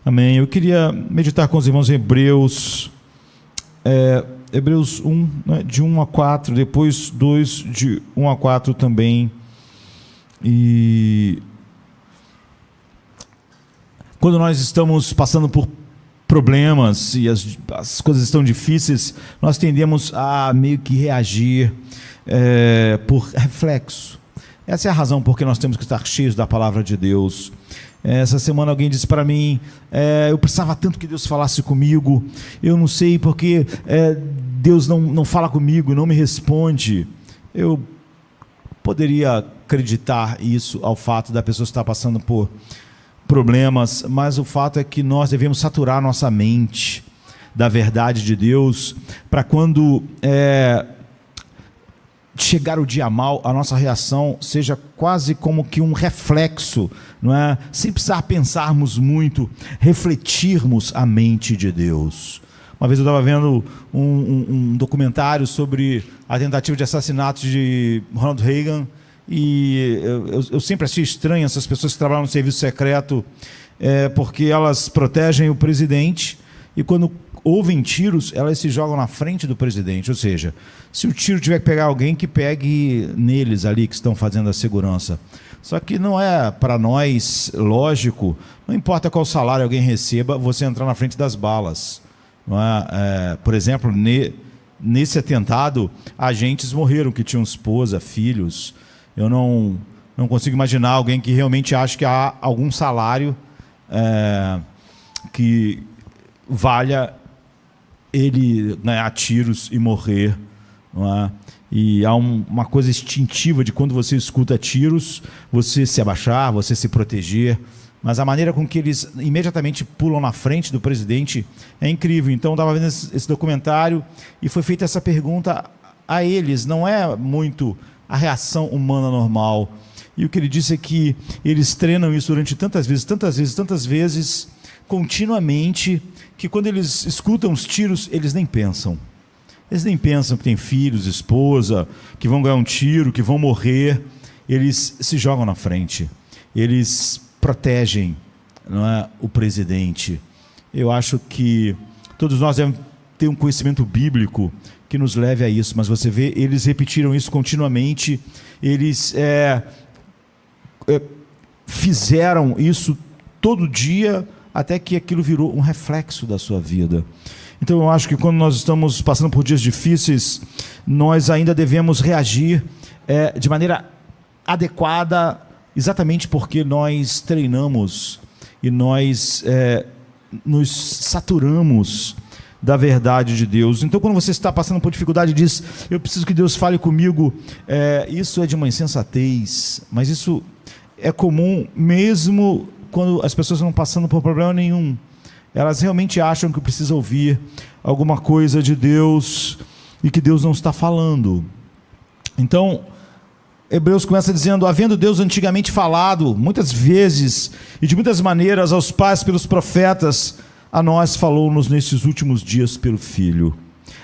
Amém. Eu queria meditar com os irmãos em Hebreus, Hebreus 1, né, de 1 a 4, depois 2, de 1 a 4 também. E quando nós estamos passando por problemas e as coisas estão difíceis, nós tendemos a meio que reagir por reflexo. Essa é a razão por que nós temos que estar cheios da palavra de Deus. Essa semana alguém disse para mim, eu precisava tanto que Deus falasse comigo, eu não sei porque Deus não fala comigo, não me responde. Eu poderia acreditar isso ao fato da pessoa estar passando por problemas, mas o fato é que nós devemos saturar nossa mente da verdade de Deus, para quando chegar o dia mal, a nossa reação seja quase como que um reflexo, não é? Sem precisar pensarmos muito, refletirmos a mente de Deus. Uma vez eu estava vendo um documentário sobre a tentativa de assassinato de Ronald Reagan, e eu sempre achei estranho essas pessoas que trabalham no serviço secreto, porque elas protegem o presidente, e quando ouvem tiros, elas se jogam na frente do presidente. Ou seja, se o tiro tiver que pegar alguém, que pegue neles ali que estão fazendo a segurança. Só que não é para nós lógico, não importa qual salário alguém receba, você entrar na frente das balas. Não é? Por exemplo, nesse atentado, agentes morreram que tinham esposa, filhos. Eu não consigo imaginar alguém que realmente acha que há algum salário que valha ele ganhar tiros e morrer, não é? E há uma coisa instintiva de quando você escuta tiros, você se abaixar, você se proteger, mas a maneira com que eles imediatamente pulam na frente do presidente é incrível. Então eu estava vendo esse documentário e foi feita essa pergunta a eles, não é muito a reação humana normal, e o que ele disse é que eles treinam isso durante tantas vezes, continuamente, que quando eles escutam os tiros, eles nem pensam. Eles nem pensam que tem filhos, esposa, que vão ganhar um tiro, que vão morrer. Eles se jogam na frente. Eles protegem, não é, o presidente. Eu acho que todos nós devemos ter um conhecimento bíblico que nos leve a isso, mas você vê, eles repetiram isso continuamente, eles fizeram isso todo dia, até que aquilo virou um reflexo da sua vida. Então eu acho que quando nós estamos passando por dias difíceis, nós ainda devemos reagir de maneira adequada, exatamente porque nós treinamos e nós nos saturamos da verdade de Deus. Então quando você está passando por dificuldade e diz, eu preciso que Deus fale comigo, isso é de uma insensatez, mas isso é comum mesmo quando as pessoas não estão passando por problema nenhum. Elas realmente acham que precisam ouvir alguma coisa de Deus e que Deus não está falando. Então, Hebreus começa dizendo, havendo Deus antigamente falado, muitas vezes e de muitas maneiras aos pais pelos profetas, a nós falou-nos nesses últimos dias pelo Filho,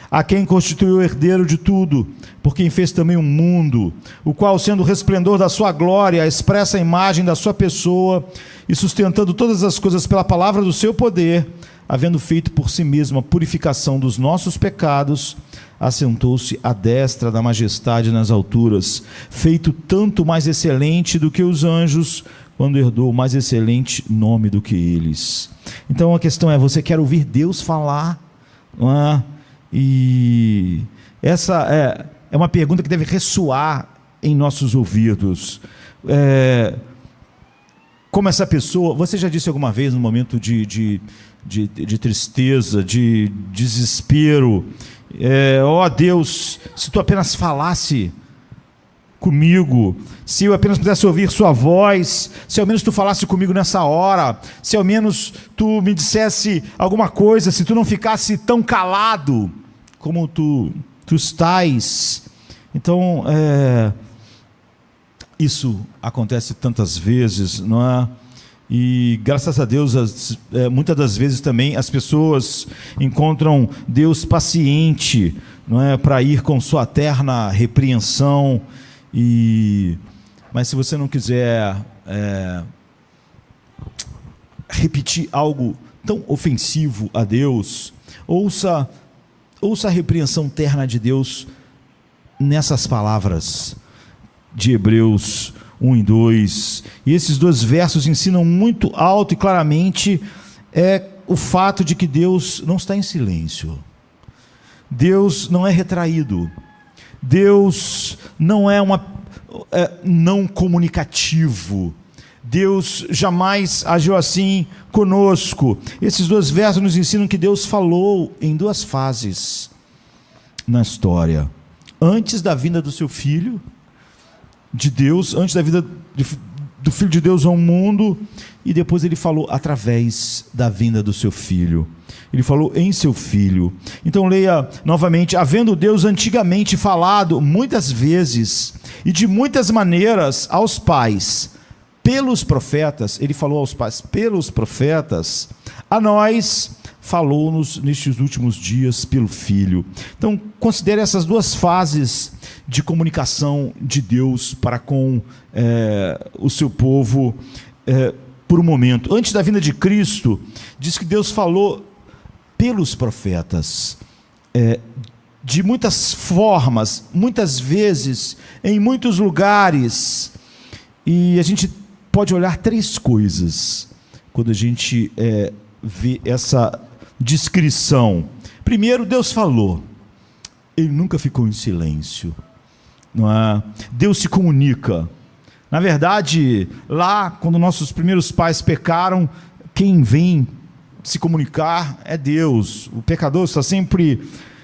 a quem constituiu o herdeiro de tudo, por quem fez também o mundo, o qual, sendo o resplendor da sua glória, expressa a imagem da sua pessoa, e sustentando todas as coisas pela palavra do seu poder, havendo feito por si mesmo a purificação dos nossos pecados, assentou-se à destra da majestade nas alturas, feito tanto mais excelente do que os anjos, quando herdou o mais excelente nome do que eles. Então a questão é, você quer ouvir Deus falar? Não é? E essa é uma pergunta que deve ressoar em nossos ouvidos. Como essa pessoa, você já disse alguma vez, no momento de tristeza, de desespero, ó Deus, se tu apenas falasse comigo, se eu apenas pudesse ouvir sua voz, se ao menos tu falasse comigo nessa hora, se ao menos tu me dissesse alguma coisa, se tu não ficasse tão calado como tu estás. Então, isso acontece tantas vezes, não é? E graças a Deus, muitas das vezes também as pessoas encontram Deus paciente, não é, para ir com sua eterna repreensão. Mas se você não quiser repetir algo tão ofensivo a Deus, ouça a repreensão terna de Deus nessas palavras de Hebreus 1 e 2. E esses dois versos ensinam muito alto e claramente o fato de que Deus não está em silêncio. Deus não é retraído. Deus não é não comunicativo. Deus jamais agiu assim conosco. Esses dois versos nos ensinam que Deus falou em duas fases na história. Antes da vinda do seu Filho, de Deus, antes da vida do Filho de Deus ao mundo, e depois ele falou através da vinda do seu Filho. Ele falou em seu Filho. Então leia novamente: havendo Deus antigamente falado muitas vezes e de muitas maneiras aos pais pelos profetas, ele falou aos pais pelos profetas, a nós falou-nos nestes últimos dias pelo Filho. Então considere essas duas fases de comunicação de Deus para com o seu povo por um momento. Antes da vinda de Cristo, diz que Deus falou pelos profetas, de muitas formas, muitas vezes, em muitos lugares. E a gente pode olhar três coisas quando a gente vê essa descrição. Primeiro, Deus falou. Ele nunca ficou em silêncio. Não é? Deus se comunica. Na verdade, lá, quando nossos primeiros pais pecaram, quem vem se comunicar é Deus. O pecador está sempre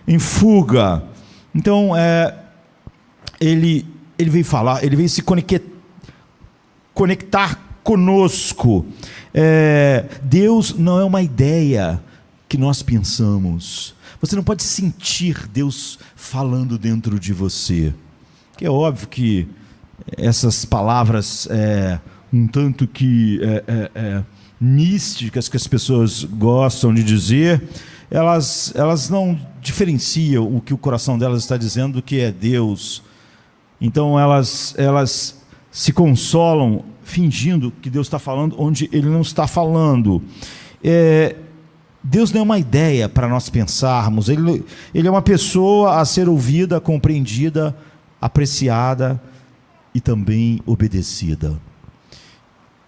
em fuga. Então, ele veio falar, ele veio se conectar conosco. Deus não é uma ideia que nós pensamos. Você não pode sentir Deus falando dentro de você. Que é óbvio que essas palavras um tanto que místicas que as pessoas gostam de dizer, elas não diferenciam o que o coração delas está dizendo do que é Deus. Então elas se consolam fingindo que Deus está falando onde Ele não está falando. Deus não é uma ideia para nós pensarmos. Ele é uma pessoa a ser ouvida, compreendida, apreciada e também obedecida.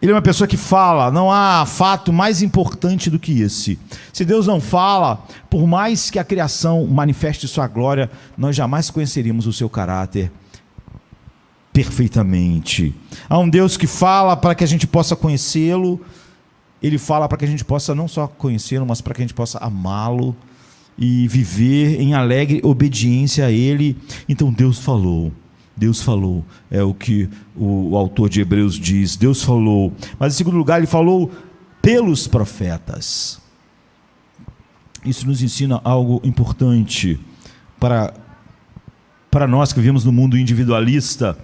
Ele é uma pessoa que fala. Não há fato mais importante do que esse. Se Deus não fala, por mais que a criação manifeste sua glória, nós jamais conheceríamos o seu caráter perfeitamente. Há um Deus que fala para que a gente possa conhecê-lo. Ele fala para que a gente possa não só conhecê-lo, mas para que a gente possa amá-lo e viver em alegre obediência a Ele. Então Deus falou. Deus falou, é o que o autor de Hebreus diz. Deus falou. Mas em segundo lugar, Ele falou pelos profetas. Isso nos ensina algo importante para nós que vivemos no mundo individualista,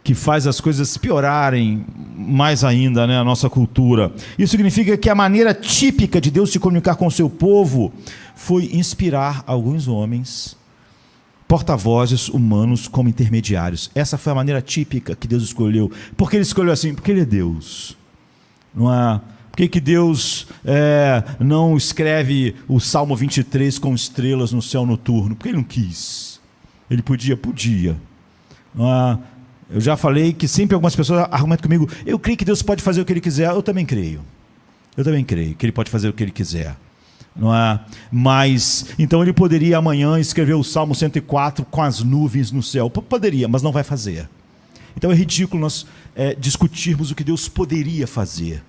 que faz as coisas piorarem mais ainda, né, a nossa cultura. Isso significa que a maneira típica de Deus se comunicar com o seu povo foi inspirar alguns homens, porta-vozes humanos como intermediários. Essa foi a maneira típica que Deus escolheu. Por que Ele escolheu assim? Porque Ele é Deus. Não é? Por que Deus não escreve o Salmo 23 com estrelas no céu noturno? Porque Ele não quis. Ele podia. Não é? Eu já falei que sempre algumas pessoas argumentam comigo: eu creio que Deus pode fazer o que Ele quiser. Eu também creio que Ele pode fazer o que Ele quiser. Não é? Mas, então Ele poderia amanhã escrever o Salmo 104 com as nuvens no céu. Poderia, mas não vai fazer. Então é ridículo nós discutirmos o que Deus poderia fazer.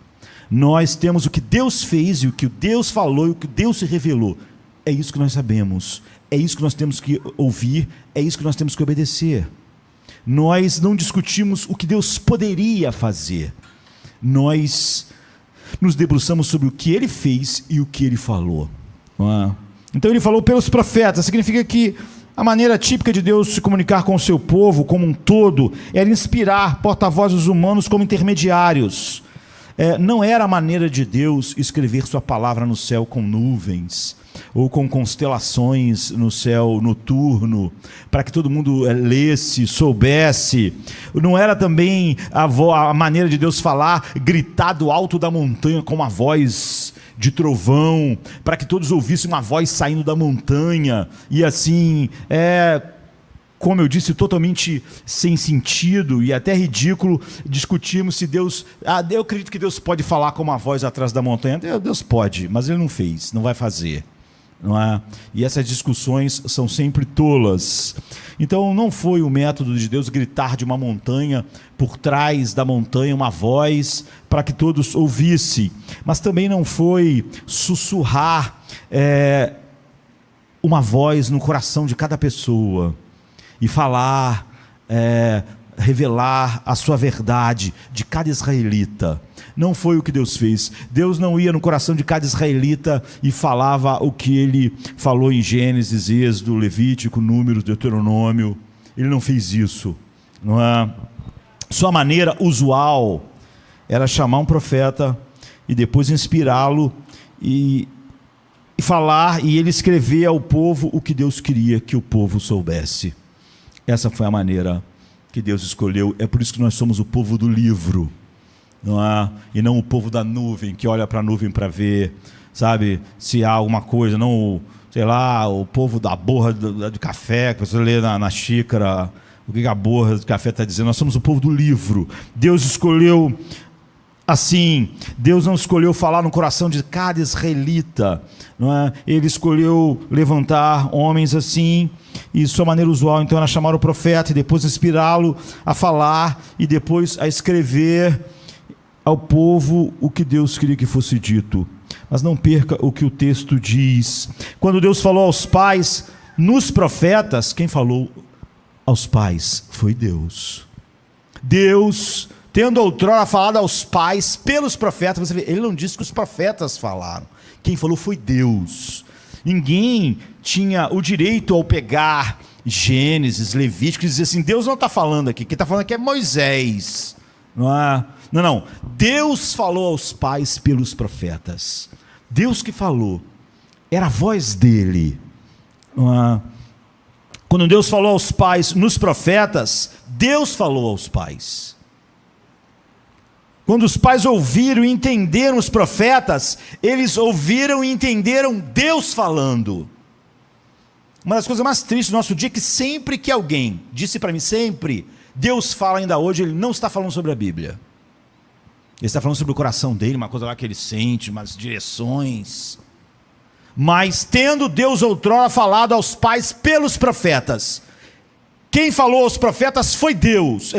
Nós temos o que Deus fez e o que Deus falou e o que Deus se revelou. É isso que nós sabemos. É isso que nós temos que ouvir. É isso que nós temos que obedecer. Nós não discutimos o que Deus poderia fazer. Nós nos debruçamos sobre o que Ele fez e o que Ele falou. Então Ele falou pelos profetas. Significa que a maneira típica de Deus se comunicar com o seu povo como um todo era inspirar porta-vozes humanos como intermediários. Não era a maneira de Deus escrever sua palavra no céu com nuvens ou com constelações no céu noturno, para que todo mundo lesse, soubesse. Não era também a maneira de Deus falar, gritar do alto da montanha com uma voz de trovão, para que todos ouvissem uma voz saindo da montanha, e assim, como eu disse, totalmente sem sentido e até ridículo discutirmos se Deus... eu acredito que Deus pode falar com uma voz atrás da montanha. Deus pode, mas Ele não fez, não vai fazer. Não é? E essas discussões são sempre tolas. Então não foi o método de Deus gritar de uma montanha, por trás da montanha uma voz para que todos ouvissem, mas também não foi sussurrar uma voz no coração de cada pessoa e falar, revelar a sua verdade de cada israelita. Não foi o que Deus fez. Deus não ia no coração de cada israelita e falava o que Ele falou em Gênesis, Êxodo, Levítico, Números, Deuteronômio. Ele não fez isso. Não é? Sua maneira usual era chamar um profeta e depois inspirá-lo e falar, e ele escrever ao povo o que Deus queria que o povo soubesse. Essa foi a maneira que Deus escolheu. É por isso que nós somos o povo do livro, não é? E não o povo da nuvem, que olha para a nuvem para ver, sabe, se há alguma coisa. Não, sei lá, o povo da borra do café, que você lê na xícara, o que a borra do café está dizendo. Nós somos o povo do livro. Deus escolheu assim. Deus não escolheu falar no coração de cada israelita, não é? Ele escolheu levantar homens assim, e sua maneira usual então era chamar o profeta e depois inspirá-lo a falar e depois a escrever ao povo o que Deus queria que fosse dito. Mas não perca o que o texto diz. Quando Deus falou aos pais, nos profetas, quem falou aos pais foi Deus. Deus, tendo outrora falado aos pais pelos profetas, você vê, ele não disse que os profetas falaram. Quem falou foi Deus. Ninguém tinha o direito ao pegar Gênesis, Levítico e dizer assim, Deus não está falando aqui, quem está falando aqui é Moisés. Não é? Não. Deus falou aos pais pelos profetas. Deus que falou. Era a voz dele. Não é? Quando Deus falou aos pais nos profetas, Deus falou aos pais. Quando os pais ouviram e entenderam os profetas, eles ouviram e entenderam Deus falando. Uma das coisas mais tristes do nosso dia é que sempre que alguém disse para mim, sempre, Deus fala ainda hoje, ele não está falando sobre a Bíblia. Ele está falando sobre o coração dele, uma coisa lá que ele sente, umas direções. Mas tendo Deus outrora falado aos pais pelos profetas, quem falou aos profetas foi Deus.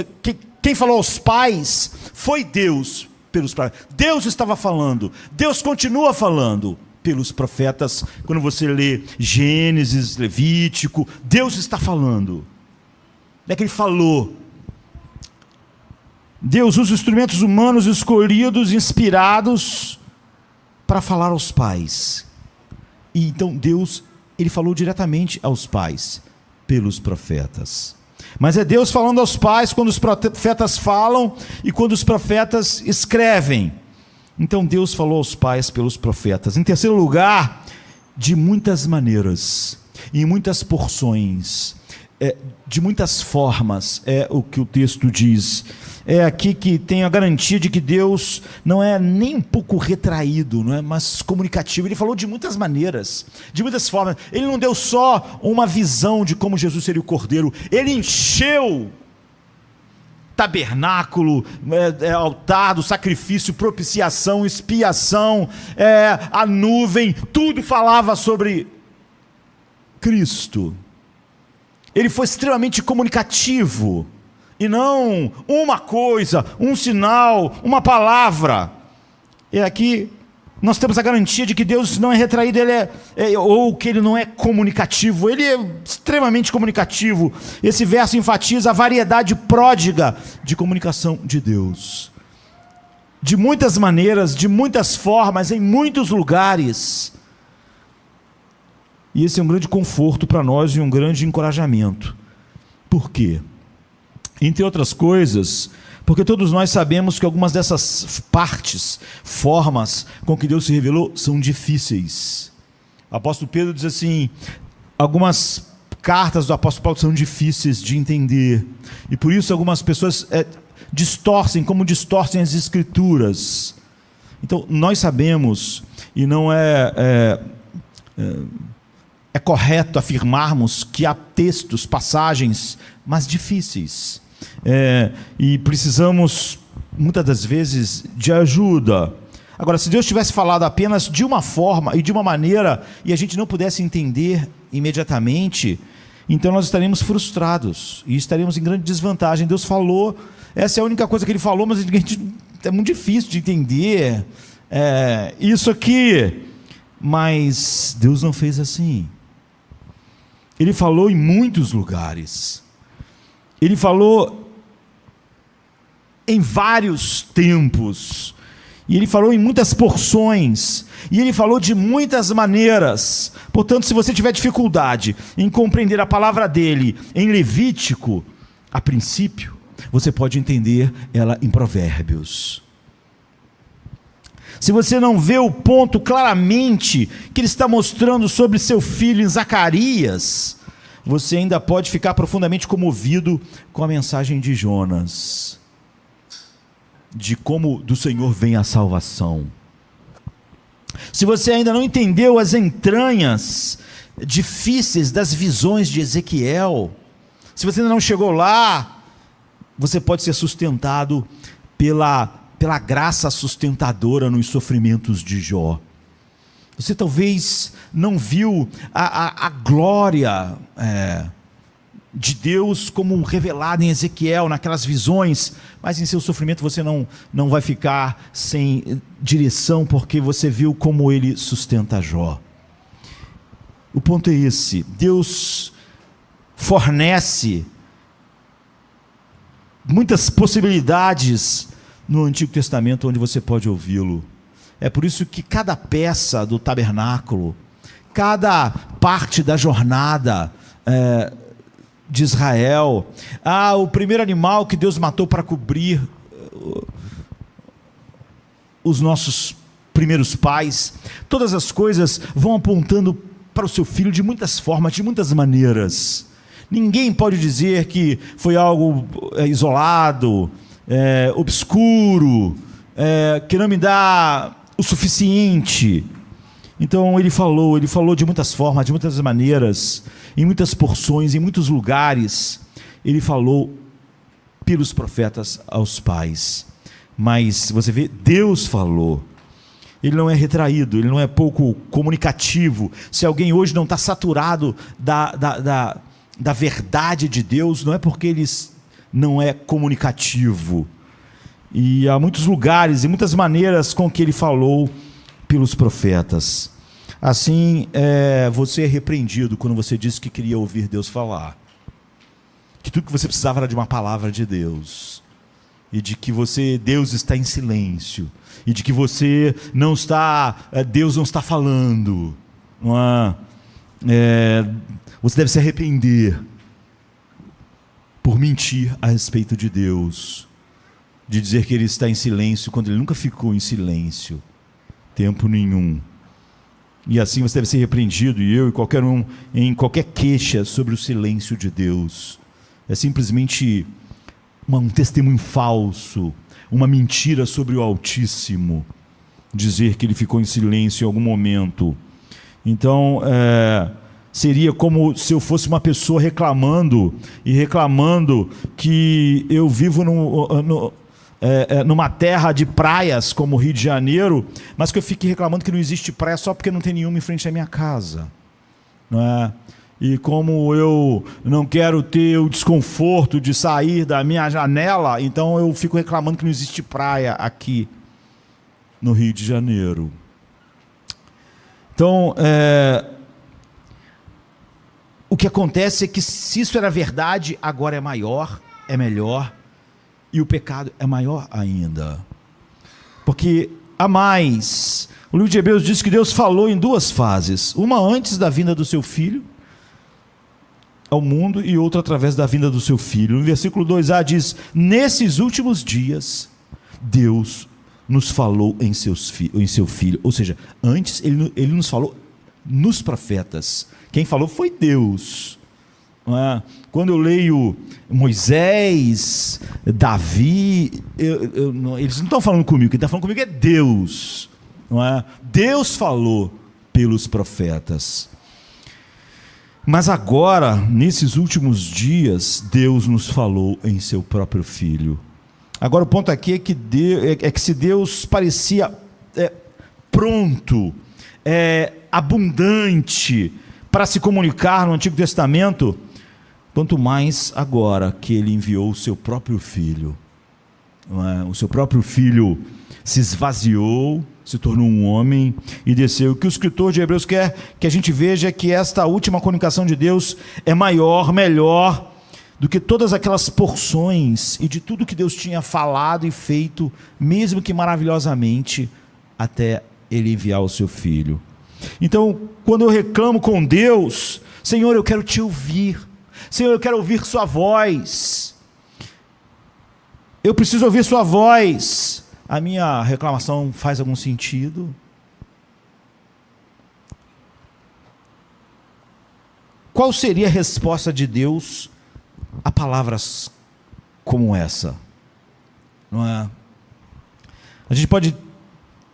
Quem falou aos pais foi Deus pelos profetas. Deus estava falando, Deus continua falando pelos profetas. Quando você lê Gênesis, Levítico, Deus está falando. Não é que ele falou. Deus usa instrumentos humanos escolhidos, inspirados, para falar aos pais. E então Deus, ele falou diretamente aos pais, pelos profetas. Mas é Deus falando aos pais quando os profetas falam e quando os profetas escrevem. Então Deus falou aos pais pelos profetas. Em terceiro lugar, de muitas maneiras, em muitas porções, de muitas formas, é o que o texto diz. É aqui que tem a garantia de que Deus não é nem um pouco retraído, não é, mas comunicativo. Ele falou de muitas maneiras, de muitas formas. Ele não deu só uma visão de como Jesus seria o Cordeiro, ele encheu tabernáculo, altar do sacrifício, propiciação, expiação, a nuvem, tudo falava sobre Cristo. Ele foi extremamente comunicativo, e não uma coisa, um sinal, uma palavra. E aqui nós temos a garantia de que Deus não é retraído, ou que ele não é comunicativo. Ele é extremamente comunicativo. Esse verso enfatiza a variedade pródiga de comunicação de Deus. De muitas maneiras, de muitas formas, em muitos lugares. E esse é um grande conforto para nós e um grande encorajamento. Por quê? Entre outras coisas, porque todos nós sabemos que algumas dessas partes, formas com que Deus se revelou, são difíceis. O apóstolo Pedro diz assim, algumas cartas do apóstolo Paulo são difíceis de entender, e por isso algumas pessoas distorcem, como distorcem as escrituras. Então, nós sabemos, e não é correto afirmarmos que há textos, passagens, mas difíceis. E precisamos, muitas das vezes, de ajuda. Agora, se Deus tivesse falado apenas de uma forma e de uma maneira, e a gente não pudesse entender imediatamente, então nós estaremos frustrados e estaremos em grande desvantagem. Deus falou, essa é a única coisa que Ele falou, mas é muito difícil de entender isso aqui. Mas Deus não fez assim. Ele falou em muitos lugares. Ele falou em vários tempos. E Ele falou em muitas porções. E Ele falou de muitas maneiras. Portanto, se você tiver dificuldade em compreender a palavra dEle em Levítico, a princípio, você pode entender ela em Provérbios. Se você não vê o ponto claramente que Ele está mostrando sobre seu filho em Zacarias, você ainda pode ficar profundamente comovido com a mensagem de Jonas, de como do Senhor vem a salvação. Se você ainda não entendeu as entranhas difíceis das visões de Ezequiel, se você ainda não chegou lá, você pode ser sustentado pela graça sustentadora nos sofrimentos de Jó. Você talvez não viu a glória de Deus como revelada em Ezequiel, naquelas visões, mas em seu sofrimento você não vai ficar sem direção, porque você viu como Ele sustenta Jó. O ponto é esse: Deus fornece muitas possibilidades no Antigo Testamento onde você pode ouvi-lo. É por isso que cada peça do tabernáculo, cada parte da jornada de Israel, o primeiro animal que Deus matou para cobrir os nossos primeiros pais, todas as coisas vão apontando para o seu filho de muitas formas, de muitas maneiras. Ninguém pode dizer que foi algo isolado, obscuro, que não me dá o suficiente. Então ele falou de muitas formas, de muitas maneiras, em muitas porções, em muitos lugares. Ele falou pelos profetas aos pais. Mas você vê, Deus falou. Ele não é retraído, ele não é pouco comunicativo. Se alguém hoje não está saturado da verdade de Deus, não é porque ele não é comunicativo. E há muitos lugares e muitas maneiras com que ele falou pelos profetas. Assim, você é repreendido quando você disse que queria ouvir Deus falar, que tudo que você precisava era de uma palavra de Deus, e de que Deus está em silêncio, e de que você não está, Deus não está falando, não você deve se arrepender por mentir a respeito de Deus, de dizer que Ele está em silêncio, quando Ele nunca ficou em silêncio, tempo nenhum. E assim você deve ser repreendido, e eu e qualquer um, em qualquer queixa sobre o silêncio de Deus. É simplesmente um testemunho falso, uma mentira sobre o Altíssimo, dizer que Ele ficou em silêncio em algum momento. Então, seria como se eu fosse uma pessoa reclamando que eu vivo numa terra de praias como o Rio de Janeiro, mas que eu fique reclamando que não existe praia só porque não tem nenhuma em frente à minha casa, não é? E como eu não quero ter o desconforto de sair da minha janela, então eu fico reclamando que não existe praia aqui no Rio de Janeiro. Então, o que acontece é que, se isso era verdade, agora é maior, é melhor, e o pecado é maior ainda, porque há mais. O livro de Hebreus diz que Deus falou em duas fases: uma antes da vinda do seu Filho ao mundo, e outra através da vinda do seu Filho. No versículo 2a diz: nesses últimos dias Deus nos falou em seu Filho. Ou seja, antes ele nos falou nos profetas. Quem falou foi Deus. não é? Quando eu leio Moisés, Davi, eles não estão falando comigo, quem está falando comigo é Deus, não é? Deus falou pelos profetas. Mas agora, nesses últimos dias, Deus nos falou em seu próprio Filho. Agora o ponto aqui é que se Deus parecia pronto, abundante para se comunicar no Antigo Testamento, quanto mais agora que Ele enviou o seu próprio Filho. Não é? O seu próprio Filho se esvaziou, se tornou um homem e desceu. O que o escritor de Hebreus quer que a gente veja é que esta última comunicação de Deus é maior, melhor do que todas aquelas porções e de tudo que Deus tinha falado e feito, mesmo que maravilhosamente, até Ele enviar o seu Filho. Então, quando eu reclamo com Deus, Senhor, eu quero te ouvir, Senhor, eu quero ouvir sua voz, eu preciso ouvir sua voz, a minha reclamação faz algum sentido? Qual seria a resposta de Deus a palavras como essa? Não é? A gente pode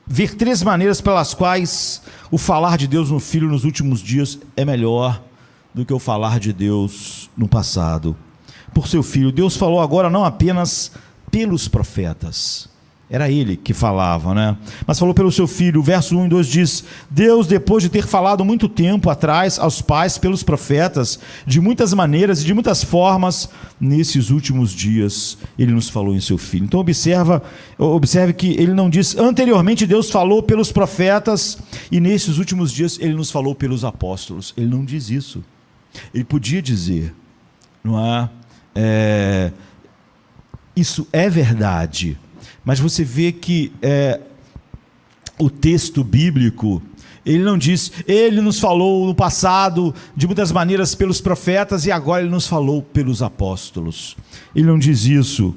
ver 3 maneiras pelas quais o falar de Deus no Filho nos últimos dias é melhor do que o falar de Deus no passado. Por seu Filho, Deus falou agora não apenas pelos profetas, era Ele que falava, né? Mas falou pelo seu Filho. O verso 1 e 2 diz: Deus, depois de ter falado muito tempo atrás aos pais pelos profetas, de muitas maneiras e de muitas formas, nesses últimos dias Ele nos falou em seu Filho. Então observe que Ele não diz anteriormente Deus falou pelos profetas e nesses últimos dias Ele nos falou pelos apóstolos. Ele não diz isso. Ele podia dizer, não é? Isso é verdade. Mas você vê que o texto bíblico, ele não diz, Ele nos falou no passado de muitas maneiras pelos profetas e agora Ele nos falou pelos apóstolos. Ele não diz isso.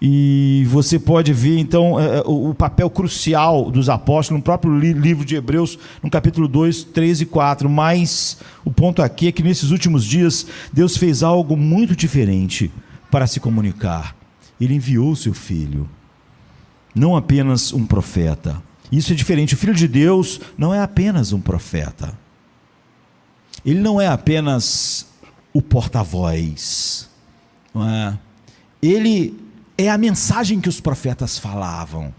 E você pode ver então o papel crucial dos apóstolos no próprio livro de Hebreus, no capítulo 2, 3 e 4. Mas o ponto aqui é que nesses últimos dias Deus fez algo muito diferente para se comunicar. Ele enviou o seu Filho. Não apenas um profeta. Isso é diferente. O Filho de Deus não é apenas um profeta. Ele não é apenas o porta-voz. Não é? Ele é a mensagem que os profetas falavam.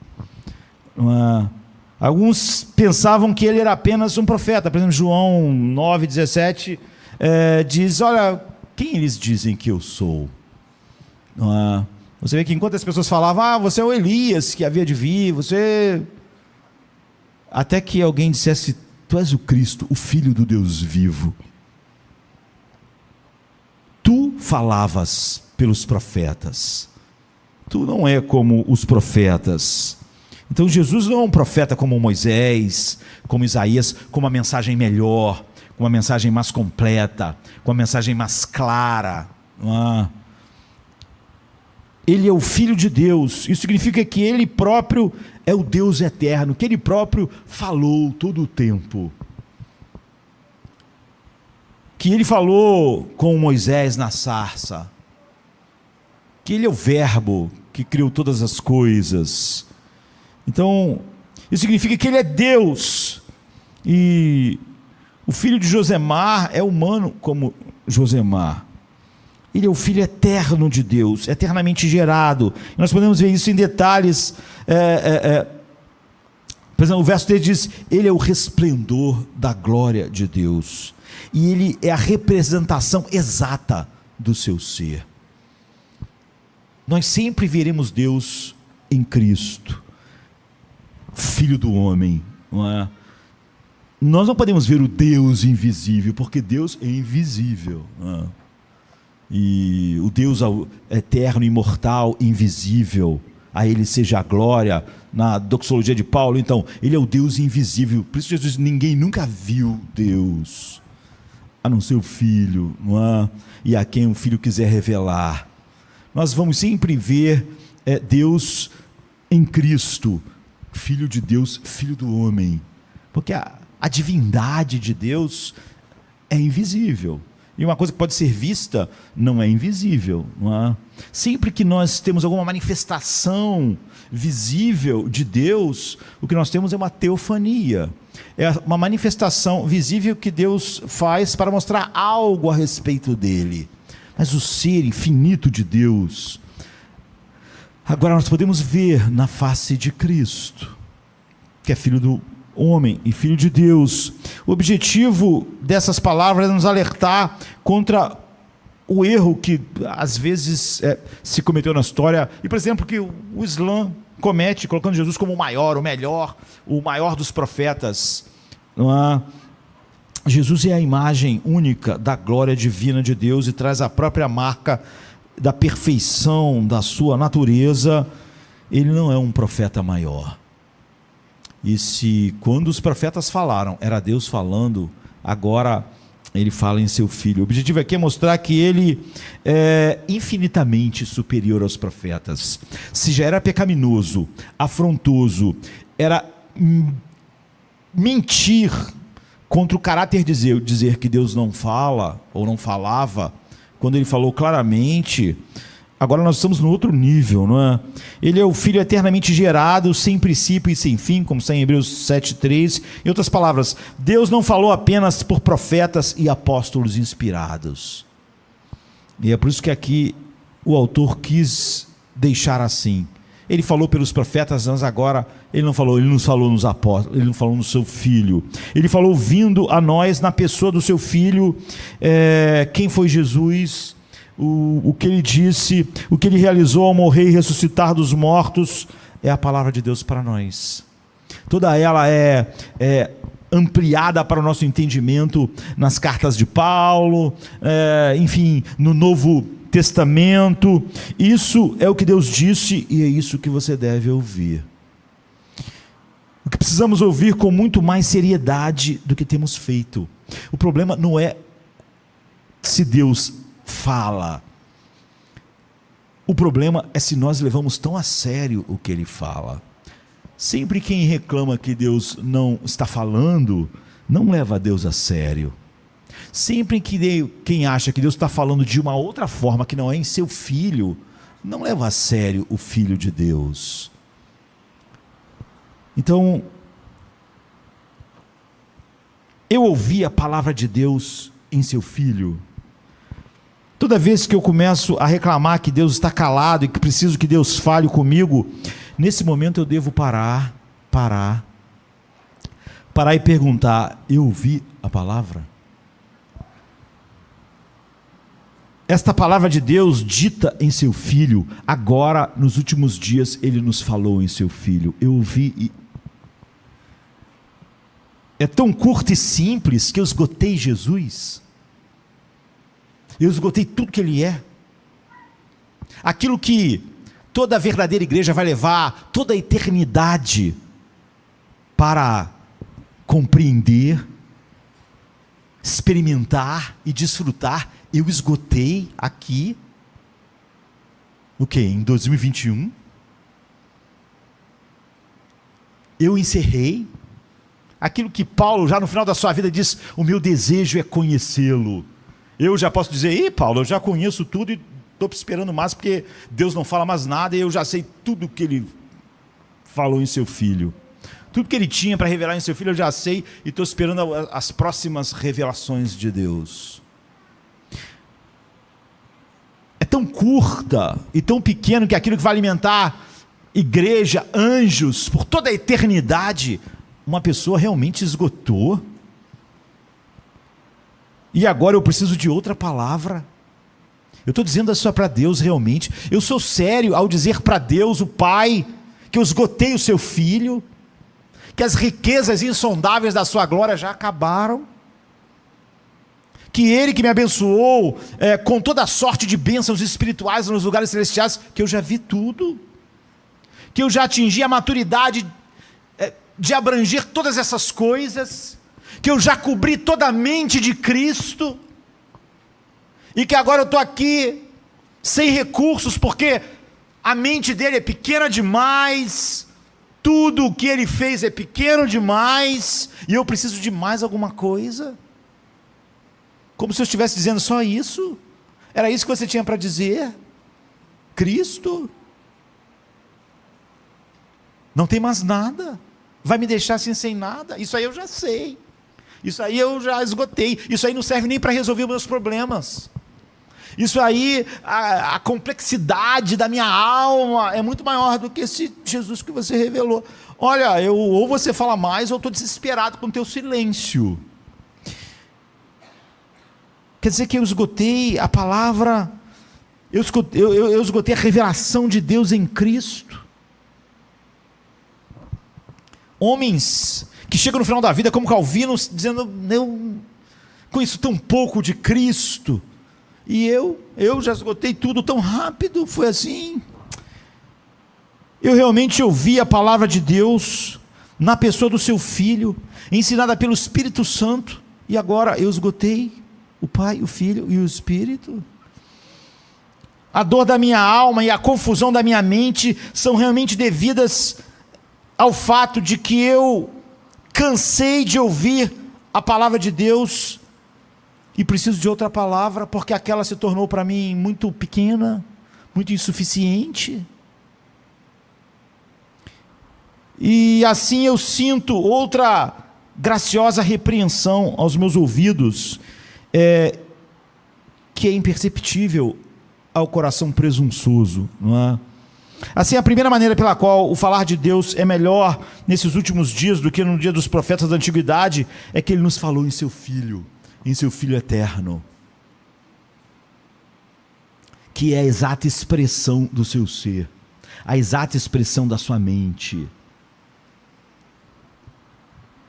Não é? Alguns pensavam que ele era apenas um profeta. Por exemplo, João 9,17 diz, olha, quem eles dizem que eu sou? Não é? Você vê que enquanto as pessoas falavam, você é o Elias que havia de vir, até que alguém dissesse, tu és o Cristo, o Filho do Deus vivo. Tu falavas pelos profetas, tu não é como os profetas. Então Jesus não é um profeta como Moisés, como Isaías, com uma mensagem melhor, com uma mensagem mais completa, com uma mensagem mais clara, não é? Ele é o Filho de Deus. Isso significa que Ele próprio é o Deus eterno, que Ele próprio falou todo o tempo. Que Ele falou com Moisés na sarça. Que Ele é o Verbo que criou todas as coisas. Então, isso significa que Ele é Deus. E o filho de Josemar é humano como Josemar. Ele é o Filho eterno de Deus, eternamente gerado. E nós podemos ver isso em detalhes. Por exemplo, o verso 3 diz, Ele é o resplendor da glória de Deus. E Ele é a representação exata do seu ser. Nós sempre veremos Deus em Cristo, Filho do homem. Não é? Nós não podemos ver o Deus invisível, porque Deus é invisível. Não é? E o Deus eterno, imortal, invisível, a Ele seja a glória, na doxologia de Paulo, então, Ele é o Deus invisível, por isso Jesus, ninguém nunca viu Deus, a não ser o Filho, não é? E a quem o Filho quiser revelar. Nós vamos sempre ver Deus em Cristo, Filho de Deus, Filho do homem, porque a divindade de Deus é invisível. E uma coisa que pode ser vista não é invisível, não é? Sempre que nós temos alguma manifestação visível de Deus, o que nós temos é uma teofania. É uma manifestação visível que Deus faz para mostrar algo a respeito dele. Mas o ser infinito de Deus, agora nós podemos ver na face de Cristo, que é filho do homem e filho de Deus. O objetivo dessas palavras é nos alertar contra o erro que às vezes se cometeu na história, e por exemplo que o Islã comete, colocando Jesus como o maior, o melhor, o maior dos profetas. Não é? Jesus é a imagem única da glória divina de Deus e traz a própria marca da perfeição da sua natureza. Ele não é um profeta maior. E se quando os profetas falaram, era Deus falando, agora ele fala em seu filho. O objetivo aqui é mostrar que ele é infinitamente superior aos profetas. Se já era pecaminoso, afrontoso, era mentir contra o caráter de dizer que Deus não fala, ou não falava, quando ele falou claramente. Agora nós estamos no outro nível, não é? Ele é o Filho eternamente gerado, sem princípio e sem fim, como está em Hebreus 7,3. Em outras palavras, Deus não falou apenas por profetas e apóstolos inspirados. E é por isso que aqui o autor quis deixar assim. Ele falou pelos profetas, mas agora ele não nos falou nos apóstolos, ele não falou no seu Filho. Ele falou vindo a nós na pessoa do seu Filho. Quem foi Jesus? O que ele disse, o que ele realizou ao morrer e ressuscitar dos mortos, é a palavra de Deus para nós. Toda ela é ampliada para o nosso entendimento nas cartas de Paulo, enfim, no Novo Testamento. Isso é o que Deus disse e é isso que você deve ouvir. O que precisamos ouvir com muito mais seriedade do que temos feito. O problema não é se Deus fala. O problema é se nós levamos tão a sério o que ele fala. Sempre quem reclama que Deus não está falando, não leva Deus a sério. Sempre que quem acha que Deus está falando de uma outra forma que não é em seu Filho, não leva a sério o Filho de Deus. Então, eu ouvi a palavra de Deus em seu Filho. Toda vez que eu começo a reclamar que Deus está calado e que preciso que Deus fale comigo, nesse momento eu devo parar e perguntar: eu ouvi a palavra? Esta palavra de Deus dita em seu Filho, agora nos últimos dias ele nos falou em seu Filho. Eu ouvi e é tão curto e simples que eu esgotei Jesus. Eu esgotei tudo que ele é. Aquilo que toda a verdadeira igreja vai levar toda a eternidade para compreender, experimentar e desfrutar, eu esgotei aqui, o quê? Em 2021? Eu encerrei aquilo que Paulo, já no final da sua vida, diz: o meu desejo é conhecê-lo. Eu já posso dizer: Paulo, eu já conheço tudo e estou esperando mais, porque Deus não fala mais nada e eu já sei tudo que ele falou em seu Filho. Tudo que ele tinha para revelar em seu Filho eu já sei e estou esperando as próximas revelações de Deus. É tão curta e tão pequeno que aquilo que vai alimentar igreja, anjos, por toda a eternidade, uma pessoa realmente esgotou. E agora eu preciso de outra palavra. Eu estou dizendo isso para Deus realmente. Eu sou sério ao dizer para Deus, o Pai, que eu esgotei o seu Filho, que as riquezas insondáveis da sua glória já acabaram, que Ele que me abençoou com toda a sorte de bênçãos espirituais nos lugares celestiais, que eu já vi tudo, que eu já atingi a maturidade de abranger todas essas coisas, que eu já cobri toda a mente de Cristo, e que agora eu estou aqui sem recursos, porque a mente dele é pequena demais, tudo o que ele fez é pequeno demais, e eu preciso de mais alguma coisa. Como se eu estivesse dizendo: só isso? Era isso que você tinha para dizer? Cristo? Não tem mais nada? Vai me deixar assim sem nada? Isso aí eu já sei. Isso aí eu já esgotei. Isso aí não serve nem para resolver os meus problemas. Isso aí, a complexidade da minha alma é muito maior do que esse Jesus que você revelou. Olha, ou você fala mais, ou eu estou desesperado com o teu silêncio. Quer dizer que eu esgotei a palavra, eu esgotei a revelação de Deus em Cristo. Homens que chegam no final da vida como Calvino, dizendo: eu conheço tão pouco de Cristo, e eu já esgotei tudo tão rápido, foi assim. Eu realmente ouvi a palavra de Deus na pessoa do seu Filho, ensinada pelo Espírito Santo, e agora eu esgotei o Pai, o Filho e o Espírito. A dor da minha alma e a confusão da minha mente são realmente devidas ao fato de que eu cansei de ouvir a palavra de Deus e preciso de outra palavra, porque aquela se tornou para mim muito pequena, muito insuficiente. E assim eu sinto outra graciosa repreensão aos meus ouvidos, que é imperceptível ao coração presunçoso, não é? Assim, a primeira maneira pela qual o falar de Deus é melhor nesses últimos dias do que no dia dos profetas da antiguidade, é que Ele nos falou em seu Filho eterno, que é a exata expressão do seu ser, a exata expressão da sua mente.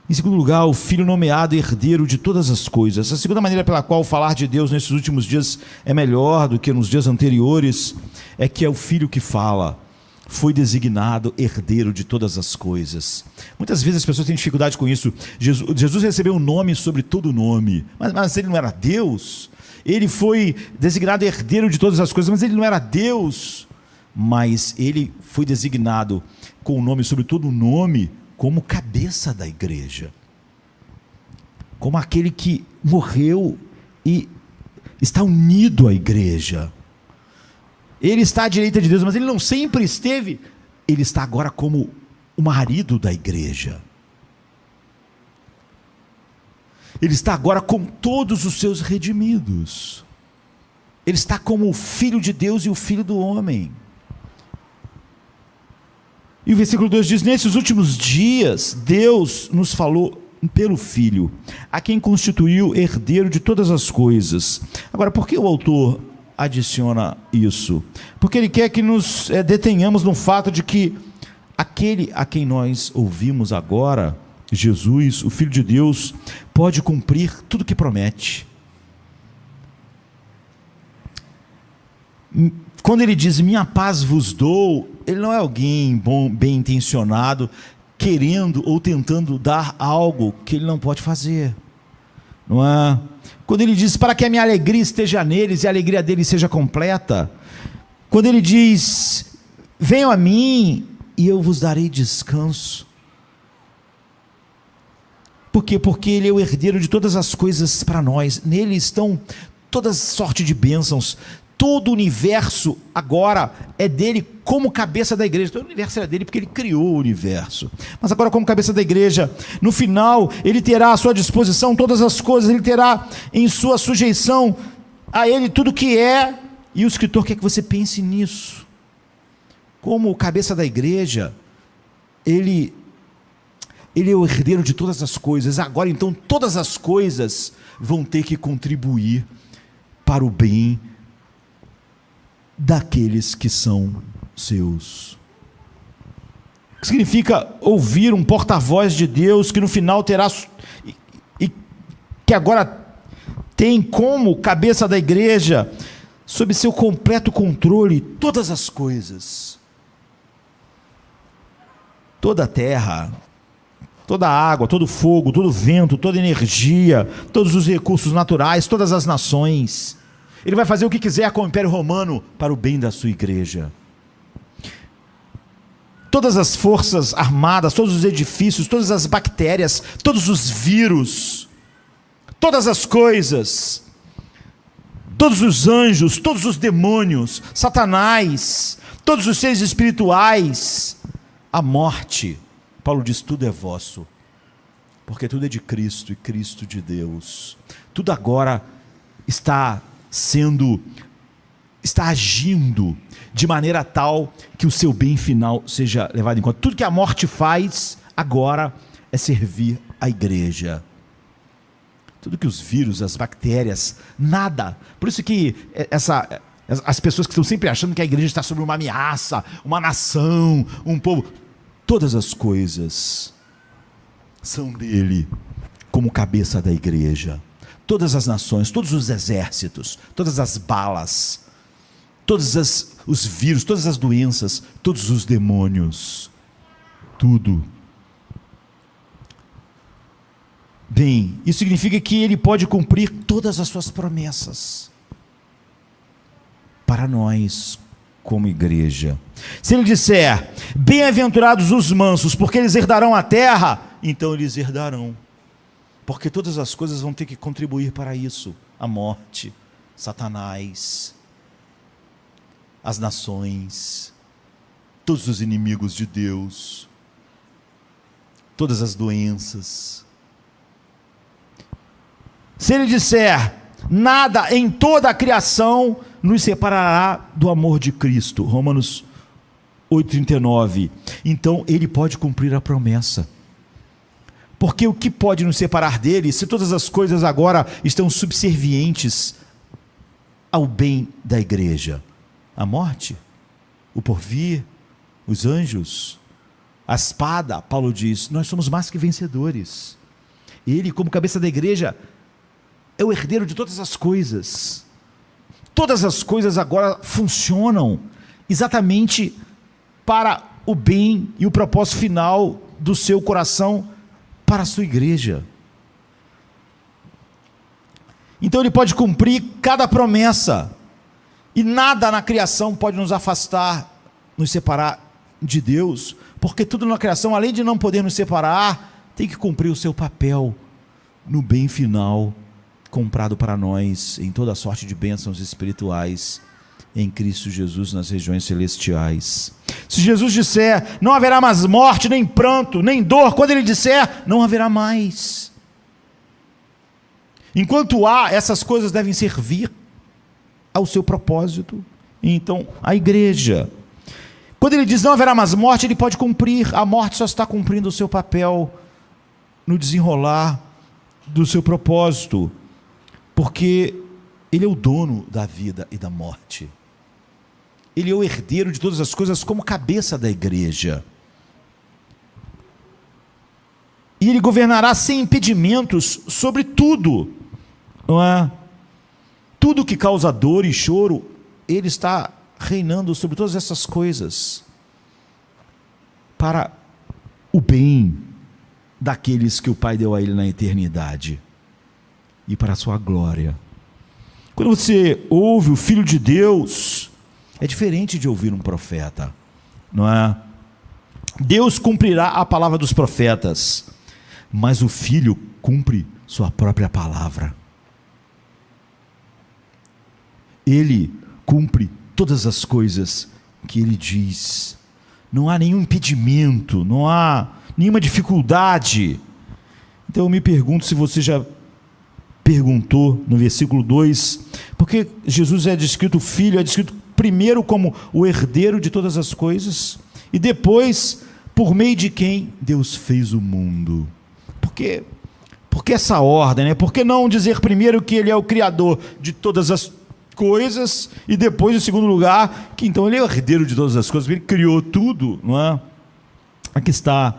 Em segundo lugar, o Filho nomeado herdeiro de todas as coisas. A segunda maneira pela qual falar de Deus nesses últimos dias é melhor do que nos dias anteriores, é que é o Filho que fala, foi designado herdeiro de todas as coisas. Muitas vezes as pessoas têm dificuldade com isso. Jesus recebeu um nome sobre todo nome, mas ele não era Deus. Ele foi designado herdeiro de todas as coisas, mas ele não era Deus. Mas ele foi designado com o nome sobre todo nome, como cabeça da igreja, como aquele que morreu e está unido à igreja. Ele está à direita de Deus, mas ele não sempre esteve. Ele está agora como o marido da igreja. Ele está agora com todos os seus redimidos. Ele está como o Filho de Deus e o Filho do homem. E o versículo 2 diz: nesses últimos dias, Deus nos falou pelo Filho, a quem constituiu herdeiro de todas as coisas. Agora, por que o autor adiciona isso? Porque ele quer que nos detenhamos no fato de que aquele a quem nós ouvimos agora, Jesus, o Filho de Deus, pode cumprir tudo o que promete. Quando ele diz: minha paz vos dou, ele não é alguém bem intencionado, querendo ou tentando dar algo que ele não pode fazer, não é? Quando ele diz: para que a minha alegria esteja neles e a alegria deles seja completa, quando ele diz: venham a mim e eu vos darei descanso. Por quê? Porque ele é o herdeiro de todas as coisas para nós, nele estão toda sorte de bênçãos. Todo o universo agora é dele como cabeça da igreja. Todo o universo era dele porque ele criou o universo. Mas agora, como cabeça da igreja, no final, ele terá à sua disposição todas as coisas, ele terá em sua sujeição a ele tudo o que é. E o escritor quer que você pense nisso. Como cabeça da igreja, ele é o herdeiro de todas as coisas. Agora, então, todas as coisas vão ter que contribuir para o bem daqueles que são seus. O que significa ouvir um porta-voz de Deus que no final terá, e que agora tem como cabeça da igreja, sob seu completo controle, todas as coisas, toda a terra, toda a água, todo o fogo, todo o vento, toda a energia, todos os recursos naturais, todas as nações. Ele vai fazer o que quiser com o Império Romano para o bem da sua igreja. Todas as forças armadas, todos os edifícios, todas as bactérias, todos os vírus, todas as coisas todos os anjos, todos os demônios, Satanás, todos os seres espirituais, a morte. Paulo diz: tudo é vosso, porque tudo é de Cristo e Cristo de Deus. Tudo agora está agindo de maneira tal que o seu bem final seja levado em conta. Tudo que a morte faz agora é servir a igreja. Tudo que os vírus, as bactérias, nada. Por isso que as pessoas que estão sempre achando que a igreja está sob uma ameaça, uma nação, um povo, todas as coisas são dele como cabeça da igreja. Todas as nações, todos os exércitos, todas as balas, todos os vírus, todas as doenças, todos os demônios, tudo. Bem, isso significa que ele pode cumprir todas as suas promessas para nós como igreja. Se ele disser: bem-aventurados os mansos, porque eles herdarão a terra, então eles herdarão, porque todas as coisas vão ter que contribuir para isso: a morte, Satanás, as nações, todos os inimigos de Deus, todas as doenças. Se ele disser: nada em toda a criação nos separará do amor de Cristo, Romanos 8,39, então ele pode cumprir a promessa. Porque o que pode nos separar dele, se todas as coisas agora estão subservientes ao bem da igreja? A morte, o porvir, os anjos, a espada. Paulo diz: nós somos mais que vencedores. Ele, como cabeça da igreja, é o herdeiro de todas as coisas. Todas as coisas agora funcionam exatamente para o bem e o propósito final do seu coração, para a sua igreja. Então ele pode cumprir cada promessa, e nada na criação pode nos afastar, nos separar de Deus, porque tudo na criação, além de não poder nos separar, tem que cumprir o seu papel no bem final, comprado para nós em toda sorte de bênçãos espirituais em Cristo Jesus nas regiões celestiais. Se Jesus disser: não haverá mais morte, nem pranto, nem dor, quando ele disser: não haverá mais. Enquanto há, essas coisas devem servir ao seu propósito. Então, a igreja, quando ele diz: não haverá mais morte, ele pode cumprir. A morte só está cumprindo o seu papel no desenrolar do seu propósito, porque ele é o dono da vida e da morte. Ele é o herdeiro de todas as coisas como cabeça da igreja. E ele governará sem impedimentos sobre tudo, não é? Tudo que causa dor e choro, ele está reinando sobre todas essas coisas, para o bem daqueles que o Pai deu a ele na eternidade, e para a sua glória. Quando você ouve o Filho de Deus, é diferente de ouvir um profeta, não é? Deus cumprirá a palavra dos profetas, mas o Filho cumpre sua própria palavra. Ele cumpre todas as coisas que ele diz. Não há nenhum impedimento, não há nenhuma dificuldade. Então eu me pergunto se você já perguntou no versículo 2, porque Jesus é descrito, o Filho é descrito primeiro como o herdeiro de todas as coisas, e depois, por meio de quem Deus fez o mundo. Porque essa ordem, né? Por que não dizer primeiro que ele é o criador de todas as coisas, e depois, em segundo lugar, que então ele é o herdeiro de todas as coisas, porque ele criou tudo, não é? Aqui está.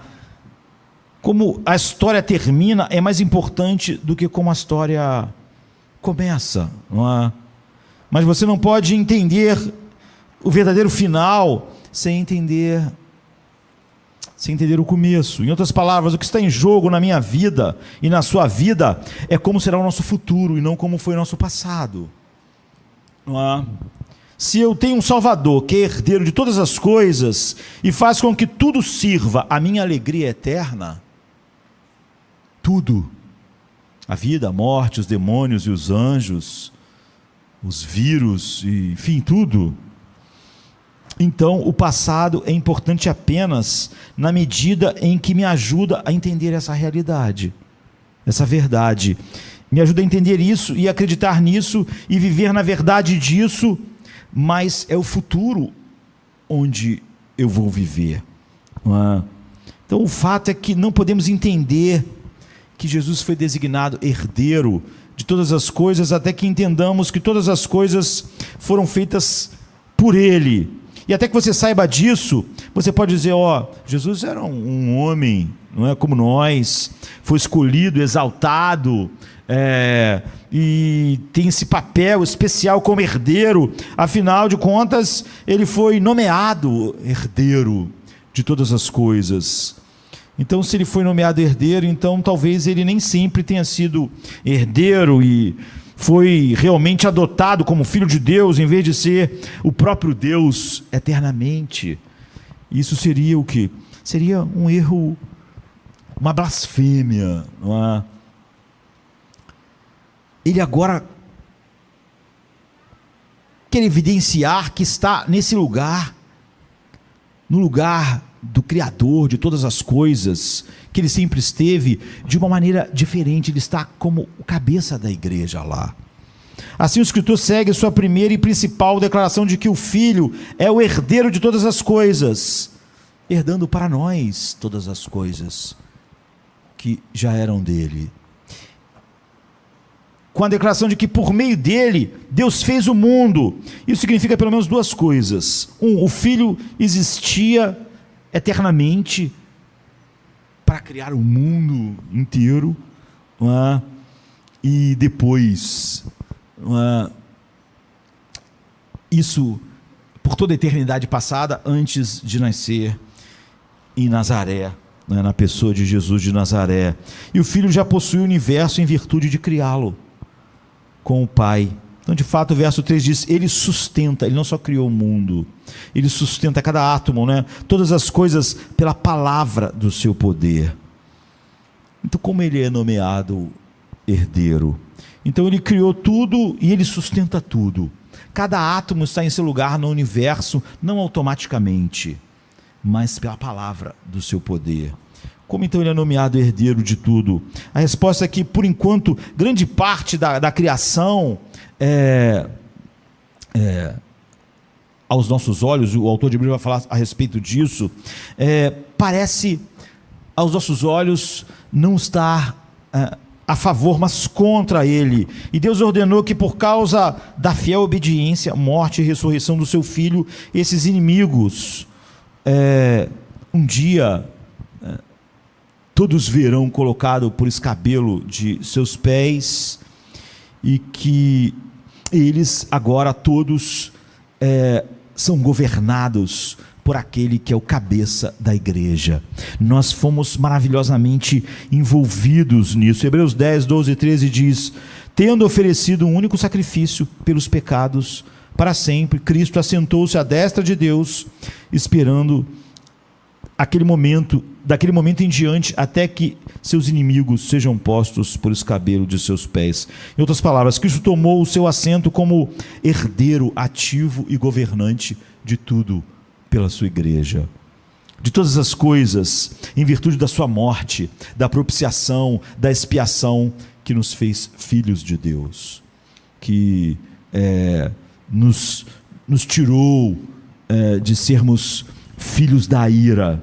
Como a história termina é mais importante do que como a história começa, não é? Mas você não pode entender o verdadeiro final sem entender o começo. Em outras palavras, o que está em jogo na minha vida e na sua vida é como será o nosso futuro e não como foi o nosso passado, não é? Se eu tenho um Salvador que é herdeiro de todas as coisas e faz com que tudo sirva a minha alegria eterna, tudo, a vida, a morte, os demônios e os anjos, os vírus, enfim, tudo. Então, o passado é importante apenas na medida em que me ajuda a entender essa realidade, essa verdade. Me ajuda a entender isso e acreditar nisso e viver na verdade disso, mas é o futuro onde eu vou viver. Então, o fato é que não podemos entender que Jesus foi designado herdeiro de todas as coisas até que entendamos que todas as coisas foram feitas por Ele. E até que você saiba disso, você pode dizer, Jesus era um homem, não é como nós, foi escolhido, exaltado, e tem esse papel especial como herdeiro, afinal de contas, ele foi nomeado herdeiro de todas as coisas. Então, se ele foi nomeado herdeiro, então talvez ele nem sempre tenha sido herdeiro e foi realmente adotado como filho de Deus, em vez de ser o próprio Deus eternamente. Isso seria o quê? Seria um erro, uma blasfêmia, não é? Ele agora quer evidenciar que está nesse lugar, no lugar do Criador de todas as coisas, que ele sempre esteve, de uma maneira diferente. Ele está como o cabeça da igreja lá. Assim o escritor segue sua primeira e principal declaração de que o Filho é o herdeiro de todas as coisas, herdando para nós todas as coisas que já eram dele. Com a declaração de que por meio dele, Deus fez o mundo. Isso significa pelo menos duas coisas. O Filho existia eternamente para criar o mundo inteiro, e depois, isso por toda a eternidade passada, antes de nascer em Nazaré, na pessoa de Jesus de Nazaré. E o Filho já possui o universo em virtude de criá-lo com o Pai. Então, de fato, o verso 3 diz, ele sustenta, ele não só criou o mundo, ele sustenta cada átomo, todas as coisas pela palavra do seu poder. Então, como ele é nomeado herdeiro? Então, ele criou tudo e ele sustenta tudo. Cada átomo está em seu lugar no universo, não automaticamente, mas pela palavra do seu poder. Como então ele é nomeado herdeiro de tudo? A resposta é que, por enquanto, grande parte da criação aos nossos olhos, o autor de Hebreus vai falar a respeito disso, parece aos nossos olhos não estar a favor, mas contra ele. E Deus ordenou que por causa da fiel obediência, morte e ressurreição do seu Filho, esses inimigos, um dia, todos verão colocado por escabelo de seus pés, e que eles agora todos são governados por aquele que é o cabeça da igreja. Nós fomos maravilhosamente envolvidos nisso. Hebreus 10, 12 e 13 diz, tendo oferecido um único sacrifício pelos pecados para sempre, Cristo assentou-se à destra de Deus, esperando daquele momento em diante, até que seus inimigos sejam postos por escabelo de seus pés. Em outras palavras, Cristo tomou o seu assento como herdeiro ativo e governante de tudo pela sua igreja. De todas as coisas, em virtude da sua morte, da propiciação, da expiação, que nos fez filhos de Deus, que nos tirou de sermos filhos da ira.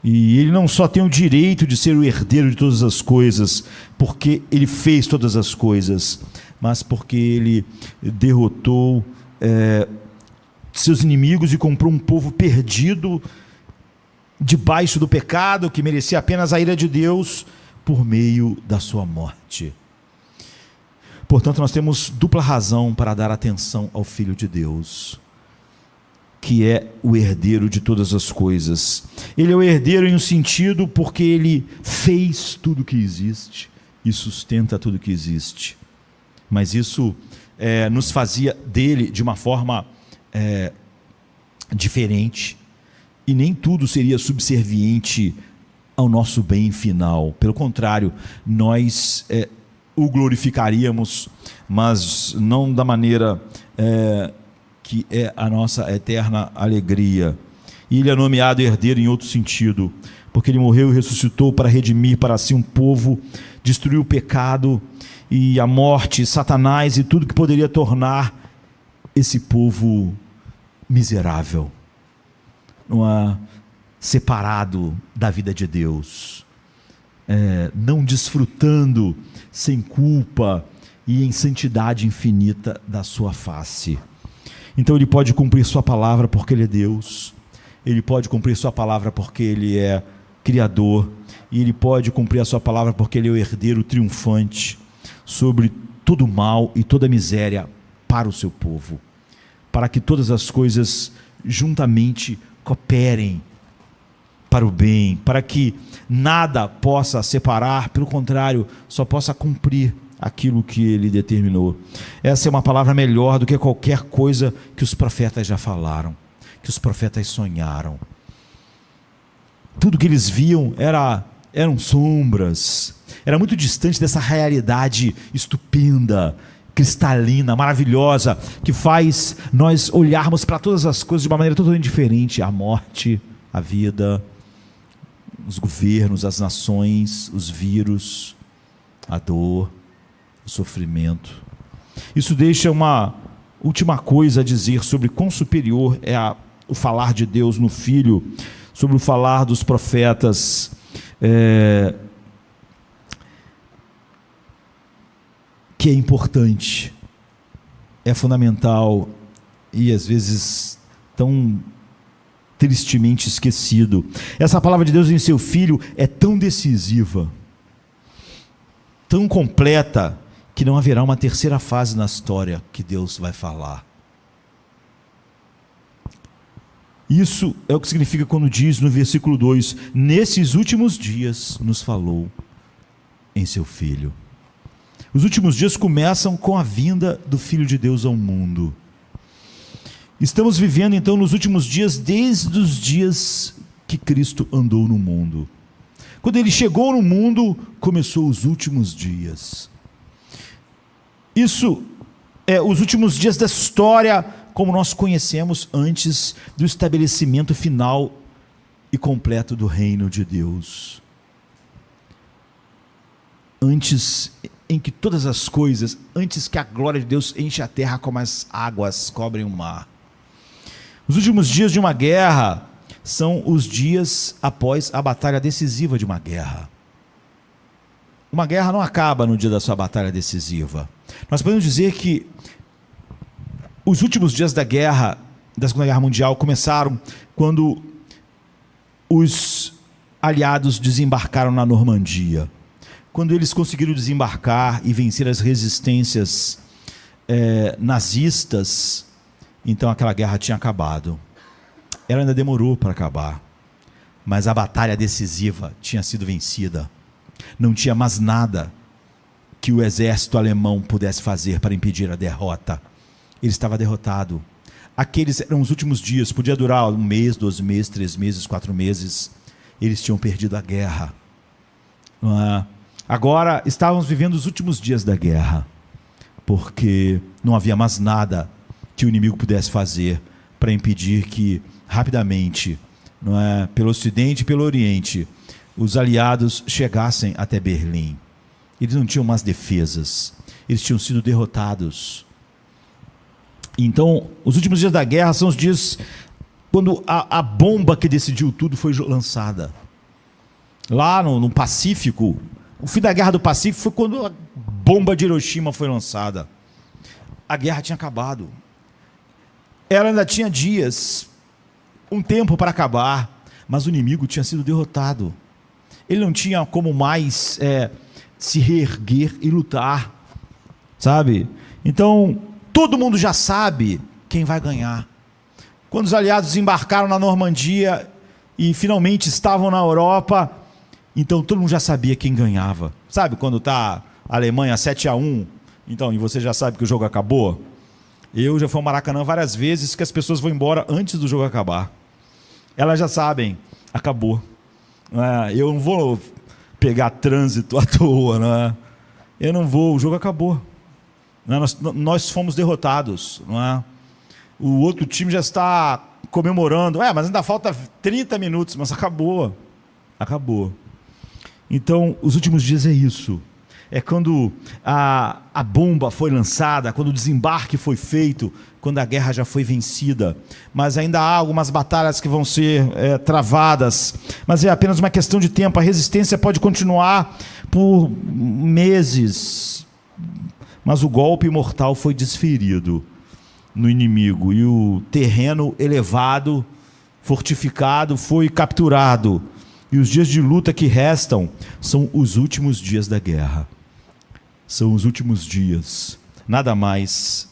E ele não só tem o direito de ser o herdeiro de todas as coisas, porque ele fez todas as coisas, mas porque ele derrotou seus inimigos e comprou um povo perdido debaixo do pecado, que merecia apenas a ira de Deus, por meio da sua morte. Portanto, nós temos dupla razão para dar atenção ao Filho de Deus, que é o herdeiro de todas as coisas. Ele é o herdeiro em um sentido porque ele fez tudo que existe e sustenta tudo que existe. Mas isso nos fazia dele de uma forma diferente, e nem tudo seria subserviente ao nosso bem final. Pelo contrário, nós o glorificaríamos, mas não da maneira que é a nossa eterna alegria. E ele é nomeado herdeiro em outro sentido, porque ele morreu e ressuscitou para redimir para si um povo, destruiu o pecado e a morte, Satanás e tudo que poderia tornar esse povo miserável, separado da vida de Deus, não desfrutando sem culpa e em santidade infinita da sua face. Então ele pode cumprir sua palavra porque ele é Deus, ele pode cumprir sua palavra porque ele é Criador, e ele pode cumprir a sua palavra porque ele é o herdeiro triunfante sobre todo o mal e toda a miséria para o seu povo, para que todas as coisas juntamente cooperem para o bem, para que nada possa separar, pelo contrário, só possa cumprir aquilo que ele determinou. Essa é uma palavra melhor do que qualquer coisa que os profetas já falaram, que os profetas sonharam. Tudo que eles viam eram sombras, era muito distante dessa realidade estupenda, cristalina, maravilhosa, que faz nós olharmos para todas as coisas de uma maneira totalmente diferente: a morte, a vida, os governos, as nações, os vírus, a dor, o sofrimento. Isso deixa uma última coisa a dizer sobre quão superior é o falar de Deus no Filho, sobre o falar dos profetas, que é importante, é fundamental e às vezes tão tristemente esquecido. Essa palavra de Deus em seu Filho é tão decisiva, tão completa, que não haverá uma terceira fase na história que Deus vai falar. Isso é o que significa quando diz no versículo 2: nesses últimos dias nos falou em seu Filho. Os últimos dias começam com a vinda do Filho de Deus ao mundo. Estamos vivendo então nos últimos dias, desde os dias que Cristo andou no mundo. Quando ele chegou no mundo, começou os últimos dias. Isso é os últimos dias da história como nós conhecemos antes do estabelecimento final e completo do reino de Deus. Antes em que todas as coisas, antes que a glória de Deus enche a terra como as águas cobrem o mar. Os últimos dias de uma guerra são os dias após a batalha decisiva de uma guerra. Uma guerra não acaba no dia da sua batalha decisiva. Nós podemos dizer que os últimos dias da Segunda Guerra Mundial começaram quando os aliados desembarcaram na Normandia. Quando eles conseguiram desembarcar e vencer as resistências nazistas, então aquela guerra tinha acabado. Ela ainda demorou para acabar, mas a batalha decisiva tinha sido vencida. Não tinha mais nada que o exército alemão pudesse fazer para impedir a derrota. Ele estava derrotado. Aqueles eram os últimos dias, podia durar 1 mês, 2 meses, 3 meses, 4 meses. Eles tinham perdido a guerra. Agora estávamos vivendo os últimos dias da guerra, porque não havia mais nada que o inimigo pudesse fazer para impedir que rapidamente, pelo Ocidente e pelo Oriente, os aliados chegassem até Berlim. Eles não tinham mais defesas, eles tinham sido derrotados. Então, os últimos dias da guerra são os dias quando a bomba que decidiu tudo foi lançada. Lá no Pacífico, o fim da Guerra do Pacífico foi quando a bomba de Hiroshima foi lançada. A guerra tinha acabado. Ela ainda tinha dias, um tempo para acabar, mas o inimigo tinha sido derrotado. Ele não tinha como mais se reerguer e lutar, sabe? Então, todo mundo já sabe quem vai ganhar. Quando os aliados embarcaram na Normandia e finalmente estavam na Europa, então todo mundo já sabia quem ganhava. Sabe quando está a Alemanha 7-1, então, e você já sabe que o jogo acabou? Eu já fui ao Maracanã várias vezes que as pessoas vão embora antes do jogo acabar. Elas já sabem, acabou. Eu não vou pegar trânsito à toa, eu não vou, o jogo acabou. Não é? Nós fomos derrotados, não é? O outro time já está comemorando, mas ainda falta 30 minutos, mas acabou. Acabou. Então, os últimos dias é isso. É quando a bomba foi lançada, quando o desembarque foi feito, quando a guerra já foi vencida. Mas ainda há algumas batalhas que vão ser travadas. Mas é apenas uma questão de tempo. A resistência pode continuar por meses. Mas o golpe mortal foi desferido no inimigo. E o terreno elevado, fortificado, foi capturado. E os dias de luta que restam são os últimos dias da guerra. São os últimos dias. Nada mais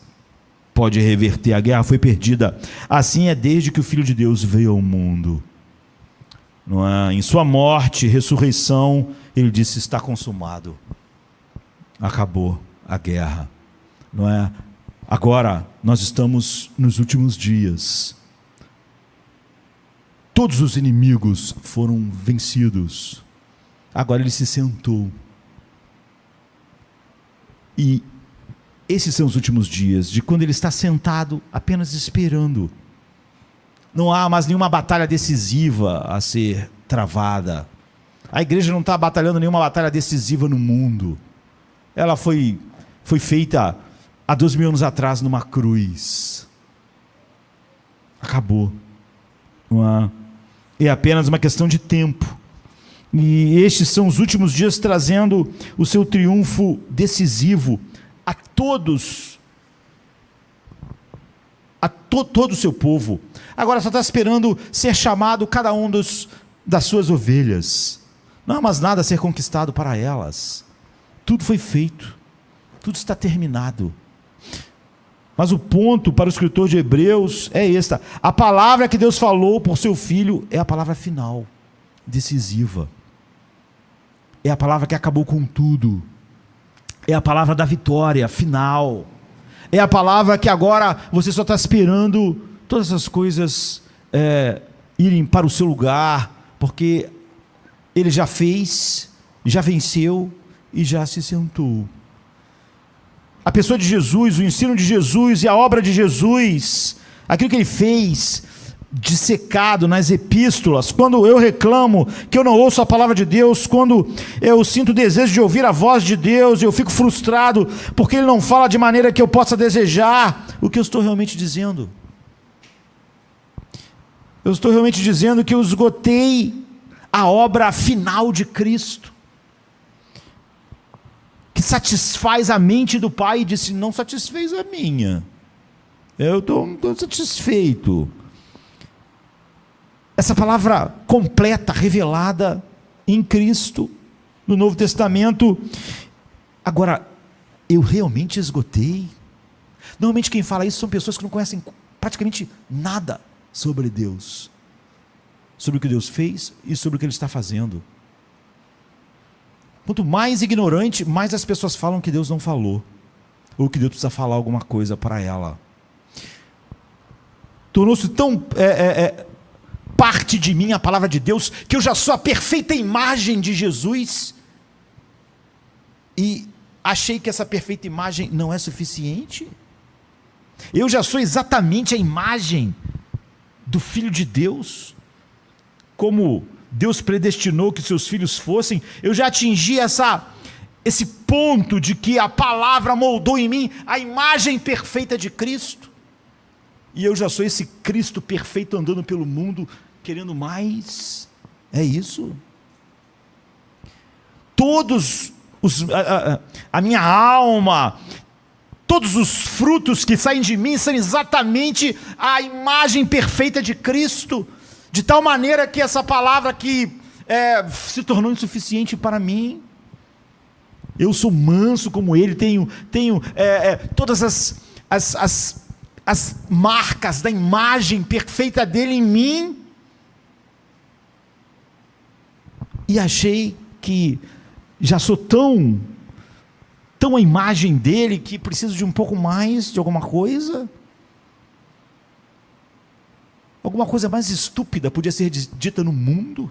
pode reverter. A guerra foi perdida. Assim é desde que o Filho de Deus veio ao mundo. Não é? Em sua morte, ressurreição, ele disse: está consumado. Acabou a guerra. Não é? Agora nós estamos nos últimos dias. Todos os inimigos foram vencidos. Agora ele se sentou. E esses são os últimos dias, de quando ele está sentado, apenas esperando. Não há mais nenhuma batalha decisiva a ser travada. A igreja não está batalhando nenhuma batalha decisiva no mundo. Ela foi feita há 2000 anos atrás numa cruz. Acabou. Não há. É apenas uma questão de tempo. E estes são os últimos dias trazendo o seu triunfo decisivo a todos, todo o seu povo. Agora só está esperando ser chamado cada um das suas ovelhas. Não há mais nada a ser conquistado para elas. Tudo foi feito. Tudo está terminado. Mas o ponto para o escritor de Hebreus é esta: a palavra que Deus falou por seu Filho é a palavra final, decisiva. É a palavra que acabou com tudo. É a palavra da vitória final. É a palavra que agora você só está esperando todas essas coisas irem para o seu lugar, porque ele já fez, já venceu e já se sentou. A pessoa de Jesus, o ensino de Jesus e a obra de Jesus, aquilo que ele fez, dissecado nas epístolas. Quando eu reclamo que eu não ouço a palavra de Deus, quando eu sinto o desejo de ouvir a voz de Deus, eu fico frustrado porque ele não fala de maneira que eu possa desejar, o que eu estou realmente dizendo? Eu estou realmente dizendo que eu esgotei a obra final de Cristo, que satisfaz a mente do Pai, e disse: não satisfez a minha, eu estou satisfeito. Essa palavra completa, revelada em Cristo, no Novo Testamento. Agora, eu realmente esgotei? Normalmente quem fala isso são pessoas que não conhecem praticamente nada sobre Deus, sobre o que Deus fez e sobre o que Ele está fazendo. Quanto mais ignorante, mais as pessoas falam que Deus não falou, ou que Deus precisa falar alguma coisa para ela. Tornou-se tão parte de mim a palavra de Deus, que eu já sou a perfeita imagem de Jesus, e achei que essa perfeita imagem não é suficiente. Eu já sou exatamente a imagem do Filho de Deus, como Deus predestinou que seus filhos fossem. Eu já atingi esse ponto de que a palavra moldou em mim a imagem perfeita de Cristo, e eu já sou esse Cristo perfeito andando pelo mundo, querendo mais. É isso. A minha alma, todos os frutos que saem de mim são exatamente a imagem perfeita de Cristo, de tal maneira que essa palavra que se tornou insuficiente para mim. Eu sou manso como Ele, tenho todas as marcas da imagem perfeita dele em mim, e achei que já sou tão a imagem dele, que preciso de um pouco mais de alguma coisa. Alguma coisa mais estúpida podia ser dita no mundo.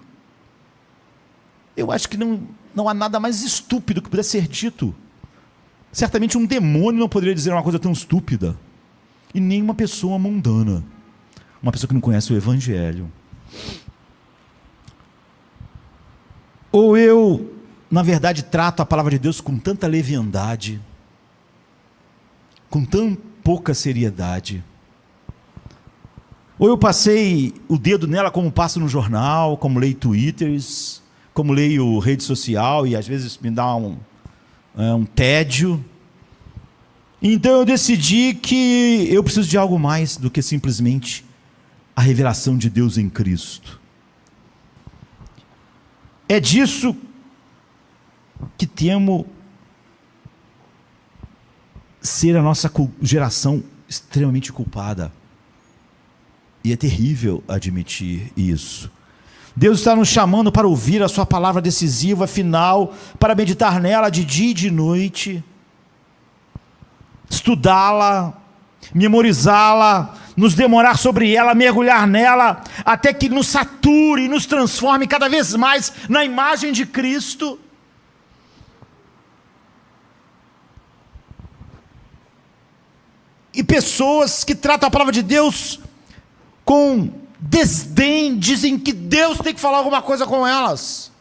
Eu acho que não há nada mais estúpido que pudesse ser dito Certamente um demônio não poderia dizer uma coisa tão estúpida. E nem uma pessoa mundana. Uma pessoa que não conhece o Evangelho. Ou eu, na verdade, trato a palavra de Deus com tanta leviandade, com tão pouca seriedade. Ou eu passei o dedo nela como passo no jornal, como leio twitters, como leio rede social, e às vezes me dá um tédio. Então eu decidi que eu preciso de algo mais do que simplesmente a revelação de Deus em Cristo. É disso que temo ser a nossa geração extremamente culpada. E é terrível admitir isso. Deus está nos chamando para ouvir a sua palavra decisiva, final, para meditar nela de dia e de noite, estudá-la, memorizá-la, nos demorar sobre ela, mergulhar nela, até que nos sature e nos transforme cada vez mais na imagem de Cristo. E pessoas que tratam a palavra de Deus com desdém, dizem que Deus tem que falar alguma coisa com elas.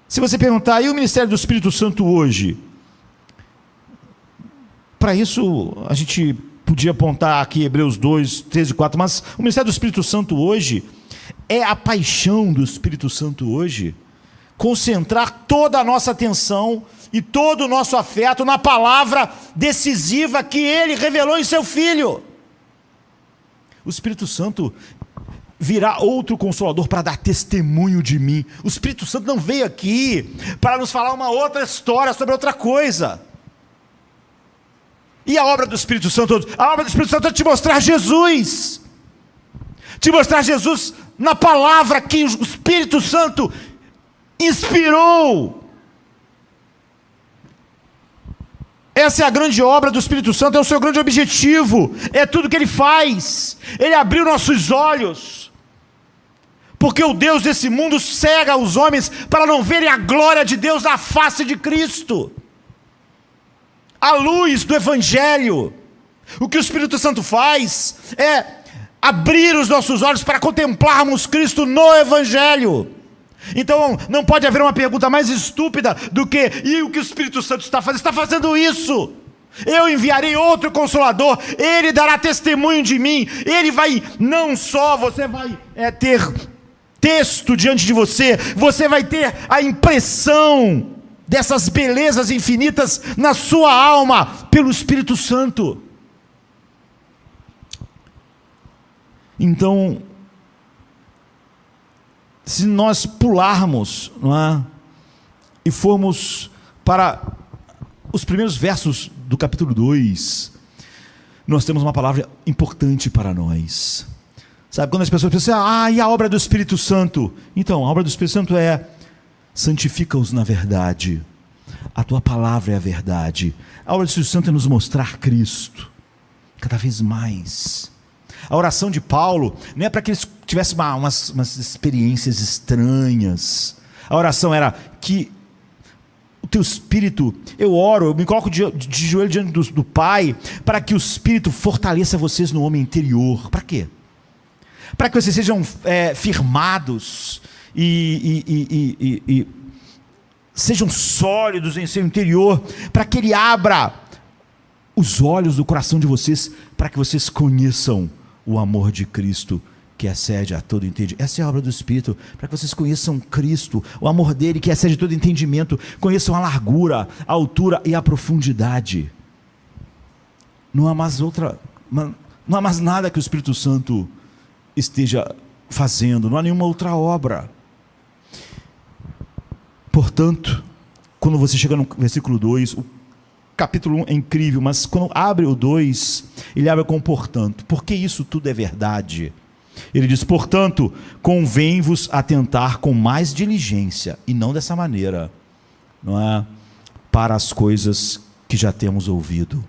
Se você perguntar, e o ministério do Espírito Santo hoje? Para isso, a gente podia apontar aqui Hebreus 2, 13 e 4, mas o ministério do Espírito Santo hoje é a paixão do Espírito Santo hoje, concentrar toda a nossa atenção e todo o nosso afeto na palavra decisiva que Ele revelou em Seu Filho. O Espírito Santo virá outro Consolador para dar testemunho de mim. O Espírito Santo não veio aqui para nos falar uma outra história sobre outra coisa. E a obra do Espírito Santo? A obra do Espírito Santo é te mostrar Jesus. Te mostrar Jesus na palavra que o Espírito Santo inspirou. Essa é a grande obra do Espírito Santo, é o seu grande objetivo, é tudo que Ele faz. Ele abriu nossos olhos, porque o Deus desse mundo cega os homens para não verem a glória de Deus na face de Cristo. A luz do Evangelho. O que o Espírito Santo faz é abrir os nossos olhos para contemplarmos Cristo no Evangelho. Então não pode haver uma pergunta mais estúpida do que: e o que o Espírito Santo está fazendo? Está fazendo isso. Eu enviarei outro Consolador, Ele dará testemunho de mim. Ele vai, não só você vai ter texto diante de você, você vai ter a impressão dessas belezas infinitas na sua alma, pelo Espírito Santo. Então, se nós pularmos, não é? E formos para os primeiros versos do capítulo 2, nós temos uma palavra importante para nós. Sabe, quando as pessoas pensam, e a obra do Espírito Santo? Então, a obra do Espírito Santo é: santifica-os na verdade, a tua palavra é a verdade. A obra do Espírito Santo é nos mostrar Cristo, cada vez mais. A oração de Paulo não é para que eles tivessem umas experiências estranhas. A oração era que o teu Espírito, eu oro, eu me coloco de joelho diante do Pai, para que o Espírito fortaleça vocês no homem interior. Para quê? Para que vocês sejam firmados e sejam sólidos em seu interior, para que Ele abra os olhos do coração de vocês, para que vocês conheçam o amor de Cristo, que excede a todo entendimento. Essa é a obra do Espírito, para que vocês conheçam Cristo, o amor dele que excede todo entendimento, conheçam a largura, a altura e a profundidade. Não há mais nada que o Espírito Santo esteja fazendo, não há nenhuma outra obra. Portanto, quando você chega no versículo 2, o capítulo 1 é incrível, mas quando abre o 2, ele abre com portanto, porque isso tudo é verdade. Ele diz: portanto, convém-vos atentar com mais diligência, e não dessa maneira, não é? Para as coisas que já temos ouvido,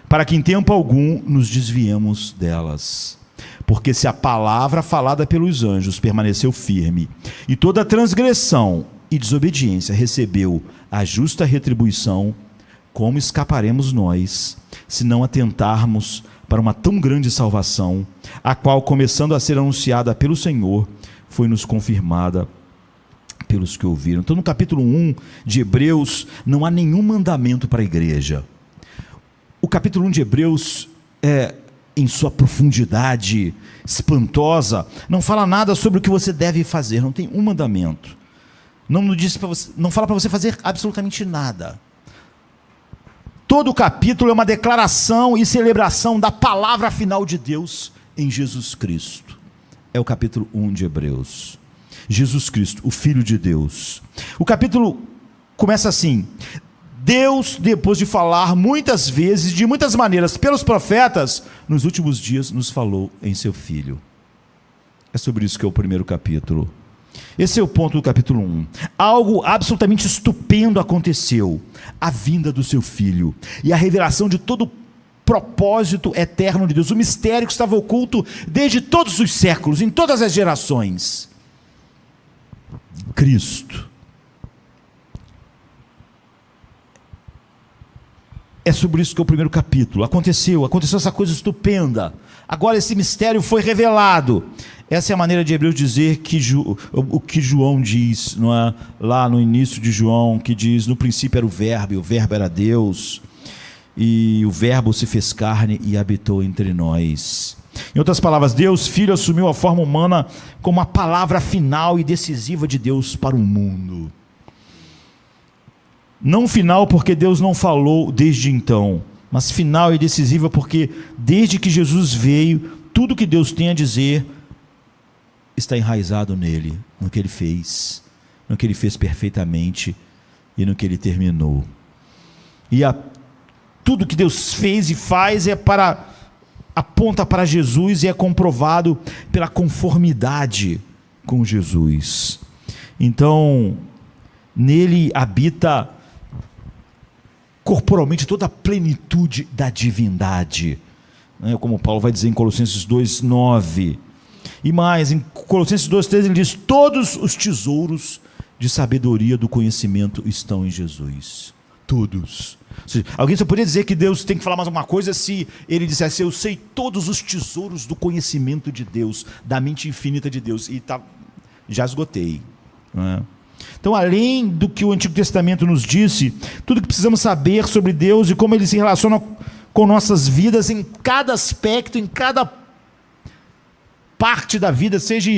para que em tempo algum nos desviemos delas. Porque se a palavra falada pelos anjos permaneceu firme, e toda transgressão e desobediência recebeu a justa retribuição, como escaparemos nós, se não atentarmos para uma tão grande salvação, a qual, começando a ser anunciada pelo Senhor, foi-nos confirmada pelos que ouviram. Então, no capítulo 1 de Hebreus, não há nenhum mandamento para a igreja. O capítulo 1 de Hebreus, em sua profundidade espantosa, não fala nada sobre o que você deve fazer, não tem um mandamento. Não fala para você fazer absolutamente nada. Todo o capítulo é uma declaração e celebração da palavra final de Deus em Jesus Cristo. É o capítulo 1 de Hebreus. Jesus Cristo, o Filho de Deus. O capítulo começa assim: Deus, depois de falar muitas vezes, de muitas maneiras, pelos profetas, nos últimos dias nos falou em seu Filho. É sobre isso que é o primeiro capítulo. Esse é o ponto do capítulo 1. Algo absolutamente estupendo aconteceu: a vinda do seu Filho e a revelação de todo o propósito eterno de Deus, o mistério que estava oculto desde todos os séculos, em todas as gerações. Cristo. É sobre isso que é o primeiro capítulo. Aconteceu essa coisa estupenda. Agora esse mistério foi revelado. Essa é a maneira de Hebreus dizer o que João diz, não é? Lá no início de João, que diz: no princípio era o Verbo, e o Verbo era Deus, e o Verbo se fez carne e habitou entre nós. Em outras palavras, Deus Filho assumiu a forma humana como a palavra final e decisiva de Deus para o mundo. Não final porque Deus não falou desde então, mas final e decisiva porque desde que Jesus veio, tudo que Deus tem a dizer está enraizado nele, no que ele fez perfeitamente e no que ele terminou. E tudo que Deus fez e faz aponta para Jesus e é comprovado pela conformidade com Jesus. Então, nele habita corporalmente toda a plenitude da divindade, como Paulo vai dizer em Colossenses 2:9. E mais, em Colossenses 2:13 ele diz: todos os tesouros de sabedoria do conhecimento estão em Jesus. Todos. Ou seja, alguém só poderia dizer que Deus tem que falar mais alguma coisa se ele dissesse: eu sei todos os tesouros do conhecimento de Deus, da mente infinita de Deus. E já esgotei, não é? Então, além do que o Antigo Testamento nos disse, tudo que precisamos saber sobre Deus e como ele se relaciona com nossas vidas em cada aspecto, em cada parte da vida, seja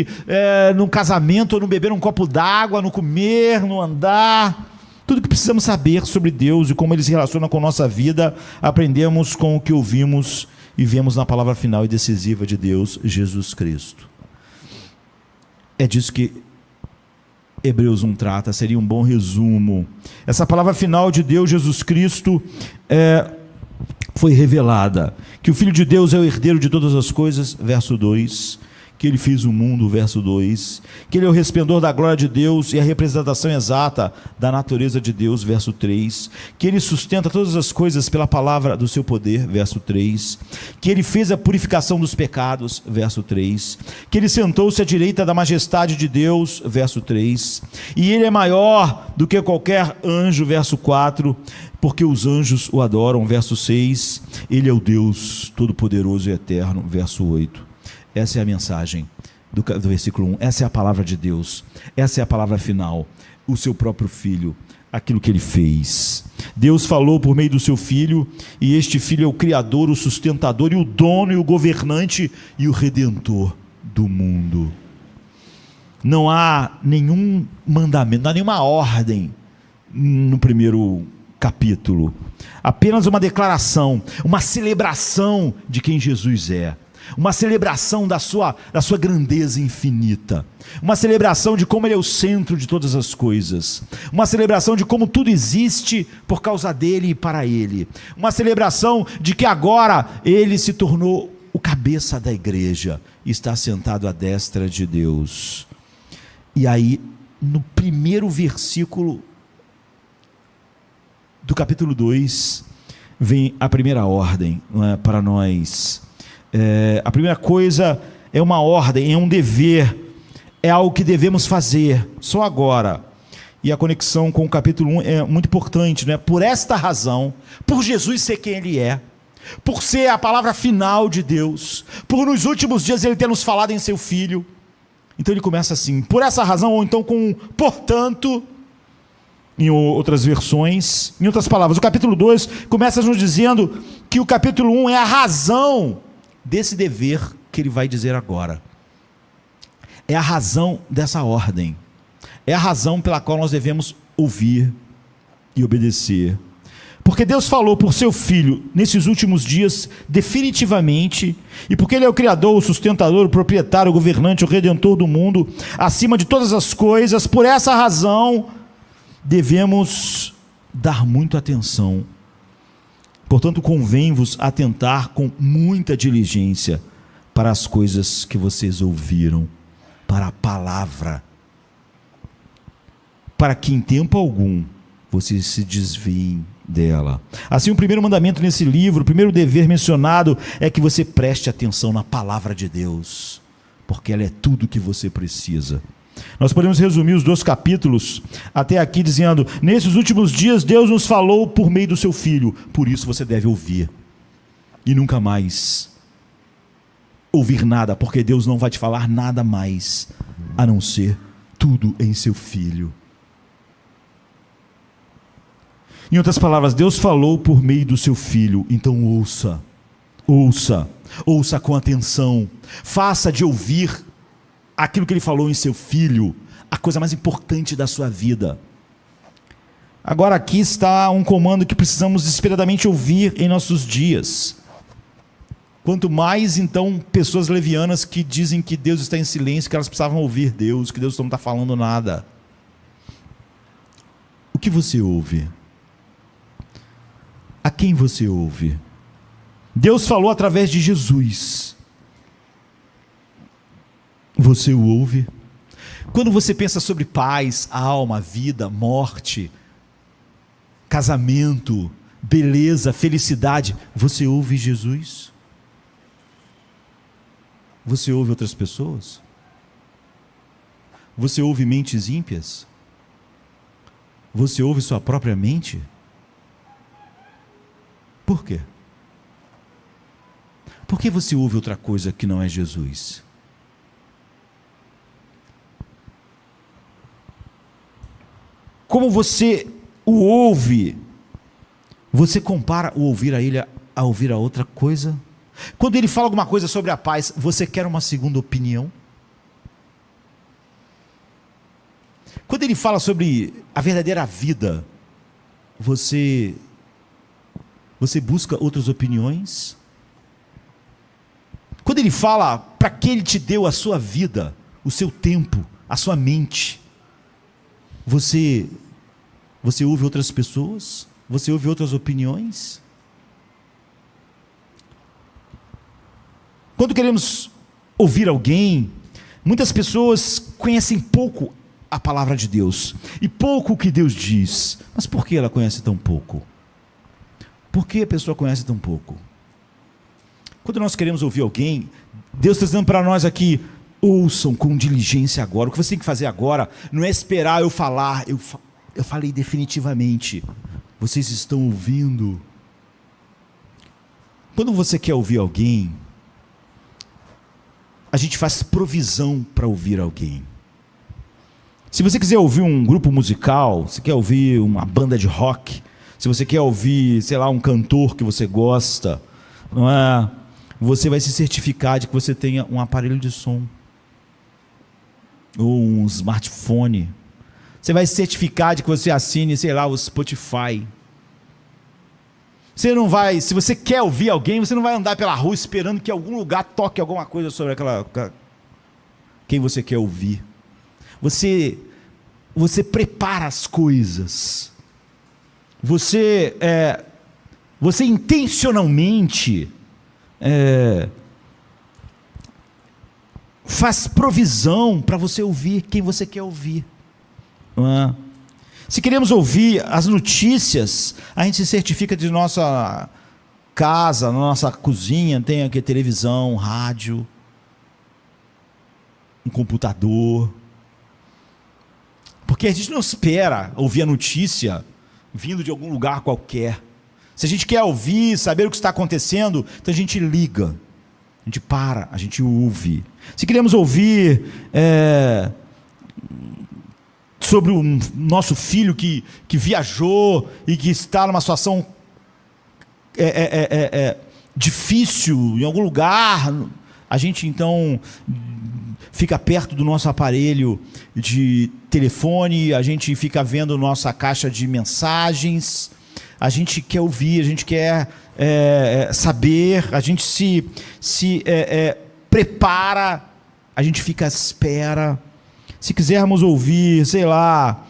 no casamento, ou no beber um copo d'água, no comer, no andar, tudo que precisamos saber sobre Deus e como ele se relaciona com nossa vida, aprendemos com o que ouvimos e vemos na palavra final e decisiva de Deus, Jesus Cristo. É disso que Hebreus 1 trata, seria um bom resumo. Essa palavra final de Deus, Jesus Cristo, foi revelada, que o Filho de Deus é o herdeiro de todas as coisas, verso 2, que ele fez o mundo, verso 2, que ele é o resplendor da glória de Deus e a representação exata da natureza de Deus, verso 3, que ele sustenta todas as coisas pela palavra do seu poder, verso 3, que ele fez a purificação dos pecados, verso 3, que ele sentou-se à direita da majestade de Deus, verso 3, e ele é maior do que qualquer anjo, verso 4, porque os anjos o adoram, verso 6, ele é o Deus todo-poderoso e eterno, verso 8. Essa é a mensagem do versículo 1, essa é a palavra de Deus, essa é a palavra final, o seu próprio Filho, aquilo que ele fez. Deus falou por meio do seu Filho, e este Filho é o Criador, o sustentador, e o dono, e o governante, e o Redentor do mundo. Não há nenhum mandamento, não há nenhuma ordem no primeiro capítulo, apenas uma declaração, uma celebração de quem Jesus é. Uma celebração da sua grandeza infinita, uma celebração de como ele é o centro de todas as coisas, uma celebração de como tudo existe por causa dele e para ele, uma celebração de que agora ele se tornou o cabeça da igreja e está sentado à destra de Deus. E aí, no primeiro versículo do capítulo 2, vem a primeira ordem, para nós. A primeira coisa é uma ordem, é um dever, é algo que devemos fazer, só agora. E a conexão com o capítulo 1 é muito importante, né? Por esta razão, por Jesus ser quem Ele é, por ser a palavra final de Deus, por nos últimos dias Ele ter nos falado em seu Filho. Então ele começa assim, por essa razão, ou então com portanto, em outras versões. Em outras palavras, o capítulo 2 começa nos dizendo que o capítulo 1 é a razão desse dever que ele vai dizer agora. É a razão dessa ordem. É a razão pela qual nós devemos ouvir e obedecer. Porque Deus falou por seu Filho nesses últimos dias definitivamente, e porque Ele é o Criador, o sustentador, o proprietário, o governante, o Redentor do mundo, acima de todas as coisas, por essa razão devemos dar muita atenção. Portanto, convém-vos atentar com muita diligência para as coisas que vocês ouviram, para a palavra, para que em tempo algum vocês se desviem dela. Assim, o primeiro mandamento nesse livro, o primeiro dever mencionado é que você preste atenção na palavra de Deus, porque ela é tudo o que você precisa. Nós podemos resumir os 2 capítulos até aqui dizendo: nesses últimos dias Deus nos falou por meio do seu Filho, por isso você deve ouvir e nunca mais ouvir nada, porque Deus não vai te falar nada mais a não ser tudo em seu Filho. Em outras palavras, Deus falou por meio do seu Filho, então ouça com atenção, faça de ouvir aquilo que Ele falou em seu Filho a coisa mais importante da sua vida. Agora aqui está um comando que precisamos desesperadamente ouvir em nossos dias. Quanto mais então pessoas levianas que dizem que Deus está em silêncio, que elas precisavam ouvir Deus, que Deus não está falando nada. O que você ouve? A quem você ouve? Deus falou através de Jesus. Você o ouve? Quando você pensa sobre paz, alma, vida, morte, casamento, beleza, felicidade, você ouve Jesus? Você ouve outras pessoas? Você ouve mentes ímpias? Você ouve sua própria mente? Por quê? Por que você ouve outra coisa que não é Jesus? Como você o ouve, você compara o ouvir a Ele a ouvir a outra coisa? Quando Ele fala alguma coisa sobre a paz, você quer uma segunda opinião? Quando Ele fala sobre a verdadeira vida, você busca outras opiniões? Quando Ele fala para que Ele te deu a sua vida, o seu tempo, a sua mente, você ouve outras pessoas? Você ouve outras opiniões? Quando queremos ouvir alguém, muitas pessoas conhecem pouco a palavra de Deus e pouco o que Deus diz. Mas por que ela conhece tão pouco? Por que a pessoa conhece tão pouco? Quando nós queremos ouvir alguém, Deus está dizendo para nós aqui: ouçam com diligência agora. O que você tem que fazer agora não é esperar eu falar. Eu falei definitivamente. Vocês estão ouvindo? Quando você quer ouvir alguém, a gente faz provisão para ouvir alguém. Se você quiser ouvir um grupo musical, se quer ouvir uma banda de rock, se você quer ouvir, sei lá, um cantor que você gosta, não é? Você vai se certificar de que você tenha um aparelho de som ou um smartphone. Você vai se certificar de que você assine, sei lá, o Spotify. Você não vai, se você quer ouvir alguém, você não vai andar pela rua esperando que algum lugar toque alguma coisa sobre quem você quer ouvir. Você prepara as coisas. Você intencionalmente faz provisão para você ouvir quem você quer ouvir. Não é? Se queremos ouvir as notícias, a gente se certifica de nossa casa, na nossa cozinha, tem aqui televisão, rádio, um computador. Porque a gente não espera ouvir a notícia vindo de algum lugar qualquer. Se a gente quer ouvir, saber o que está acontecendo, então a gente liga, a gente para, a gente ouve. Se queremos ouvir sobre o nosso filho que viajou e que está numa situação difícil em algum lugar, a gente então fica perto do nosso aparelho de telefone, a gente fica vendo nossa caixa de mensagens, a gente quer ouvir, a gente quer saber, a gente se prepara, a gente fica à espera. Se quisermos ouvir, sei lá,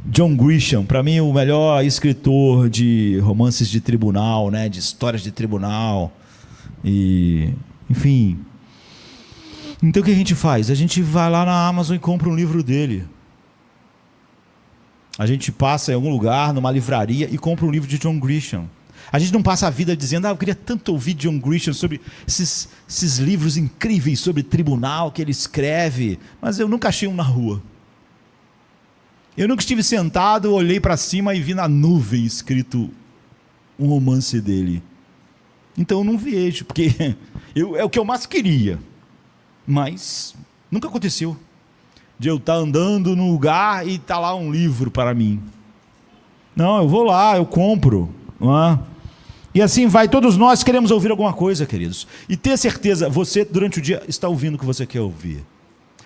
John Grisham, para mim o melhor escritor de romances de tribunal, né, de histórias de tribunal, e enfim. Então o que a gente faz? A gente vai lá na Amazon e compra um livro dele. A gente passa em algum lugar, numa livraria, e compra um livro de John Grisham. A gente não passa a vida dizendo, eu queria tanto ouvir John Grisham sobre esses livros incríveis sobre tribunal que ele escreve, mas eu nunca achei um na rua. Eu nunca estive sentado, olhei para cima e vi na nuvem escrito um romance dele. Então eu não vejo, porque é o que eu mais queria. Mas nunca aconteceu de eu estar andando num lugar e estar lá um livro para mim. Não, eu vou lá, eu compro, não é? E assim vai, todos nós queremos ouvir alguma coisa, queridos. E ter certeza, você durante o dia está ouvindo o que você quer ouvir.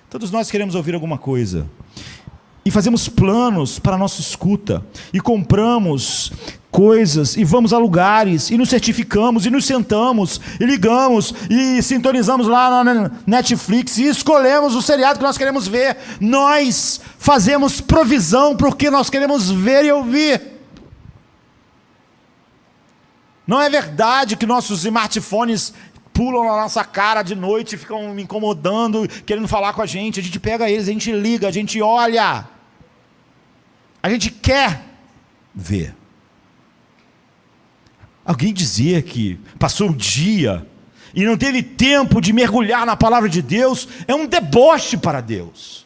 Todos nós queremos ouvir alguma coisa. E fazemos planos para a nossa escuta. E compramos coisas, e vamos a lugares, e nos certificamos, e nos sentamos, e ligamos, e sintonizamos lá na Netflix, e escolhemos o seriado que nós queremos ver. Nós fazemos provisão porque nós queremos ver e ouvir. Não é verdade que nossos smartphones pulam na nossa cara de noite, ficam me incomodando, querendo falar com a gente. A gente pega eles, a gente liga, a gente olha. A gente quer ver. Alguém dizer que passou o dia e não teve tempo de mergulhar na palavra de Deus é um deboche para Deus.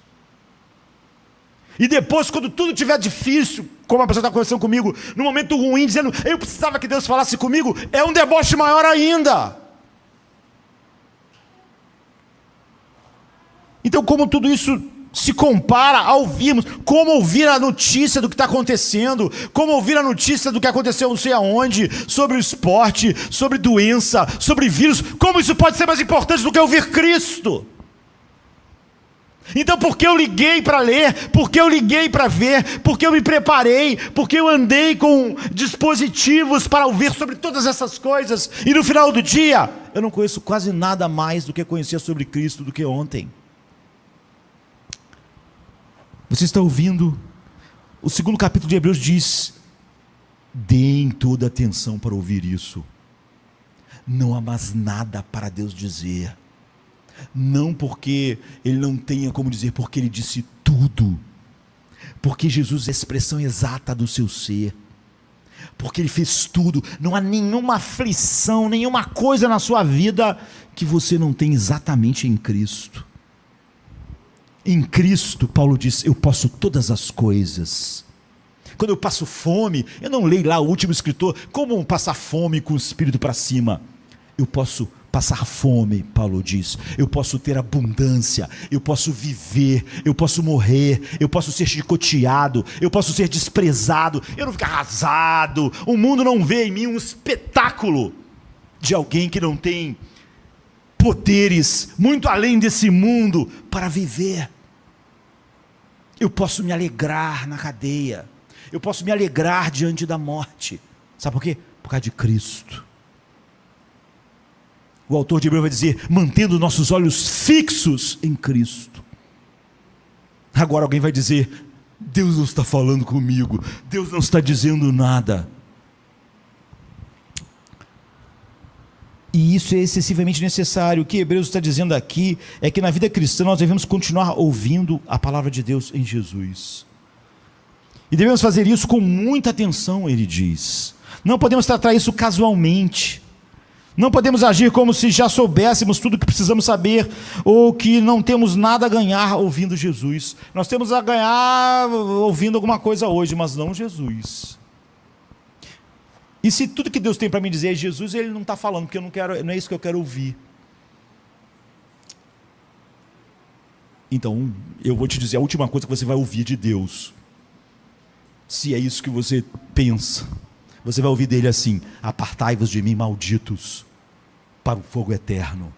E depois, quando tudo estiver difícil, como a pessoa está conversando comigo, no momento ruim, dizendo, eu precisava que Deus falasse comigo, é um deboche maior ainda. Então, como tudo isso se compara a ouvirmos, como ouvir a notícia do que está acontecendo, como ouvir a notícia do que aconteceu não sei aonde, sobre o esporte, sobre doença, sobre vírus, como isso pode ser mais importante do que ouvir Cristo? Então, porque eu liguei para ler, porque eu liguei para ver, porque eu me preparei, porque eu andei com dispositivos para ouvir sobre todas essas coisas, e no final do dia, eu não conheço quase nada mais do que conhecia sobre Cristo do que ontem. Você está ouvindo? O 2º capítulo de Hebreus diz, deem toda atenção para ouvir isso. Não há mais nada para Deus dizer. Não porque Ele não tenha como dizer, porque Ele disse tudo. Porque Jesus é a expressão exata do seu ser. Porque Ele fez tudo. Não há nenhuma aflição, nenhuma coisa na sua vida que você não tem exatamente em Cristo. Em Cristo, Paulo diz, eu posso todas as coisas. Quando eu passo fome, eu não leio lá o último escritor, como passar fome com o espírito para cima. Eu posso passar fome, Paulo diz, eu posso ter abundância, eu posso viver, eu posso morrer, eu posso ser chicoteado, eu posso ser desprezado, eu não fico arrasado. O mundo não vê em mim um espetáculo de alguém que não tem poderes muito além desse mundo para viver. Eu posso me alegrar na cadeia, eu posso me alegrar diante da morte. Sabe por quê? Por causa de Cristo. O autor de Hebreus vai dizer, mantendo nossos olhos fixos em Cristo. Agora alguém vai dizer, Deus não está falando comigo, Deus não está dizendo nada. E isso é excessivamente necessário. O que Hebreus está dizendo aqui é que na vida cristã nós devemos continuar ouvindo a palavra de Deus em Jesus. E devemos fazer isso com muita atenção, ele diz. Não podemos tratar isso casualmente. Não podemos agir como se já soubéssemos tudo o que precisamos saber, ou que não temos nada a ganhar ouvindo Jesus. Nós temos a ganhar ouvindo alguma coisa hoje, mas não Jesus. E se tudo que Deus tem para me dizer é Jesus, Ele não está falando, porque eu não quero, não é isso que eu quero ouvir. Então, eu vou te dizer a última coisa que você vai ouvir de Deus. Se é isso que você pensa, você vai ouvir dele assim: apartai-vos de mim, malditos, para o fogo eterno,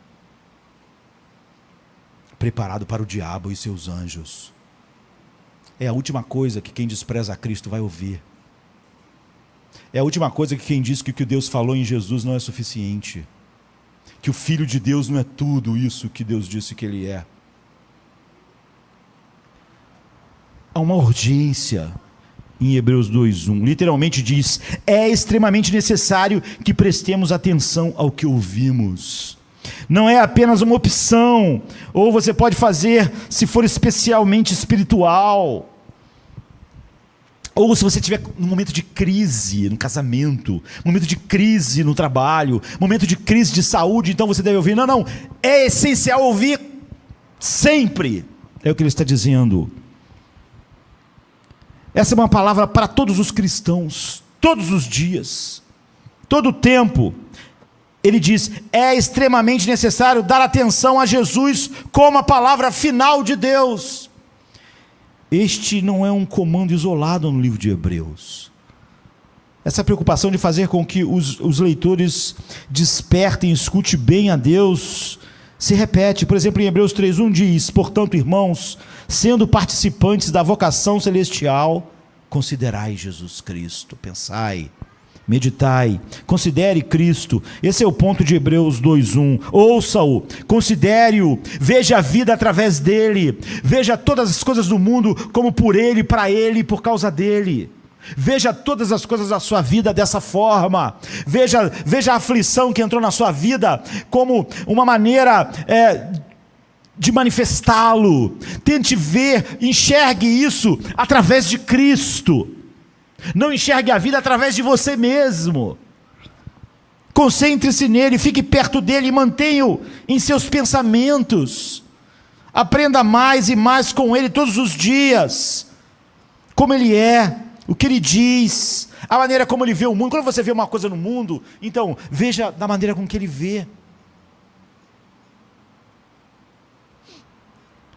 preparado para o diabo e seus anjos. É a última coisa que quem despreza a Cristo vai ouvir. É a última coisa que quem diz que o que Deus falou em Jesus não é suficiente, que o Filho de Deus não é tudo isso que Deus disse que Ele é. Há uma urgência em Hebreus 2:1, literalmente diz: é extremamente necessário que prestemos atenção ao que ouvimos. Não é apenas uma opção, ou você pode fazer se for especialmente espiritual, ou se você estiver num momento de crise no casamento, momento de crise no trabalho, momento de crise de saúde, então você deve ouvir. Não, é essencial ouvir sempre, é o que ele está dizendo. Essa é uma palavra para todos os cristãos, todos os dias, todo o tempo. Ele diz: é extremamente necessário dar atenção a Jesus como a palavra final de Deus. Este não é um comando isolado no livro de Hebreus. Essa preocupação de fazer com que os leitores despertem, escute bem a Deus, se repete. Por exemplo, em Hebreus 3:1 diz: portanto, irmãos, sendo participantes da vocação celestial, considerai Jesus Cristo, pensai, meditai, considere Cristo. Esse é o ponto de Hebreus 2:1. Ouça-o, considere-o, veja a vida através dele, veja todas as coisas do mundo como por ele, para ele e por causa dele. Veja todas as coisas da sua vida dessa forma. Veja a aflição que entrou na sua vida como uma maneira de manifestá-lo. Tente ver, enxergue isso através de Cristo. Não enxergue a vida através de você mesmo. Concentre-se nele, fique perto dele e mantenha-o em seus pensamentos. Aprenda mais e mais com ele todos os dias. Como ele é, o que ele diz, a maneira como ele vê o mundo. Quando você vê uma coisa no mundo, então veja da maneira com que ele vê.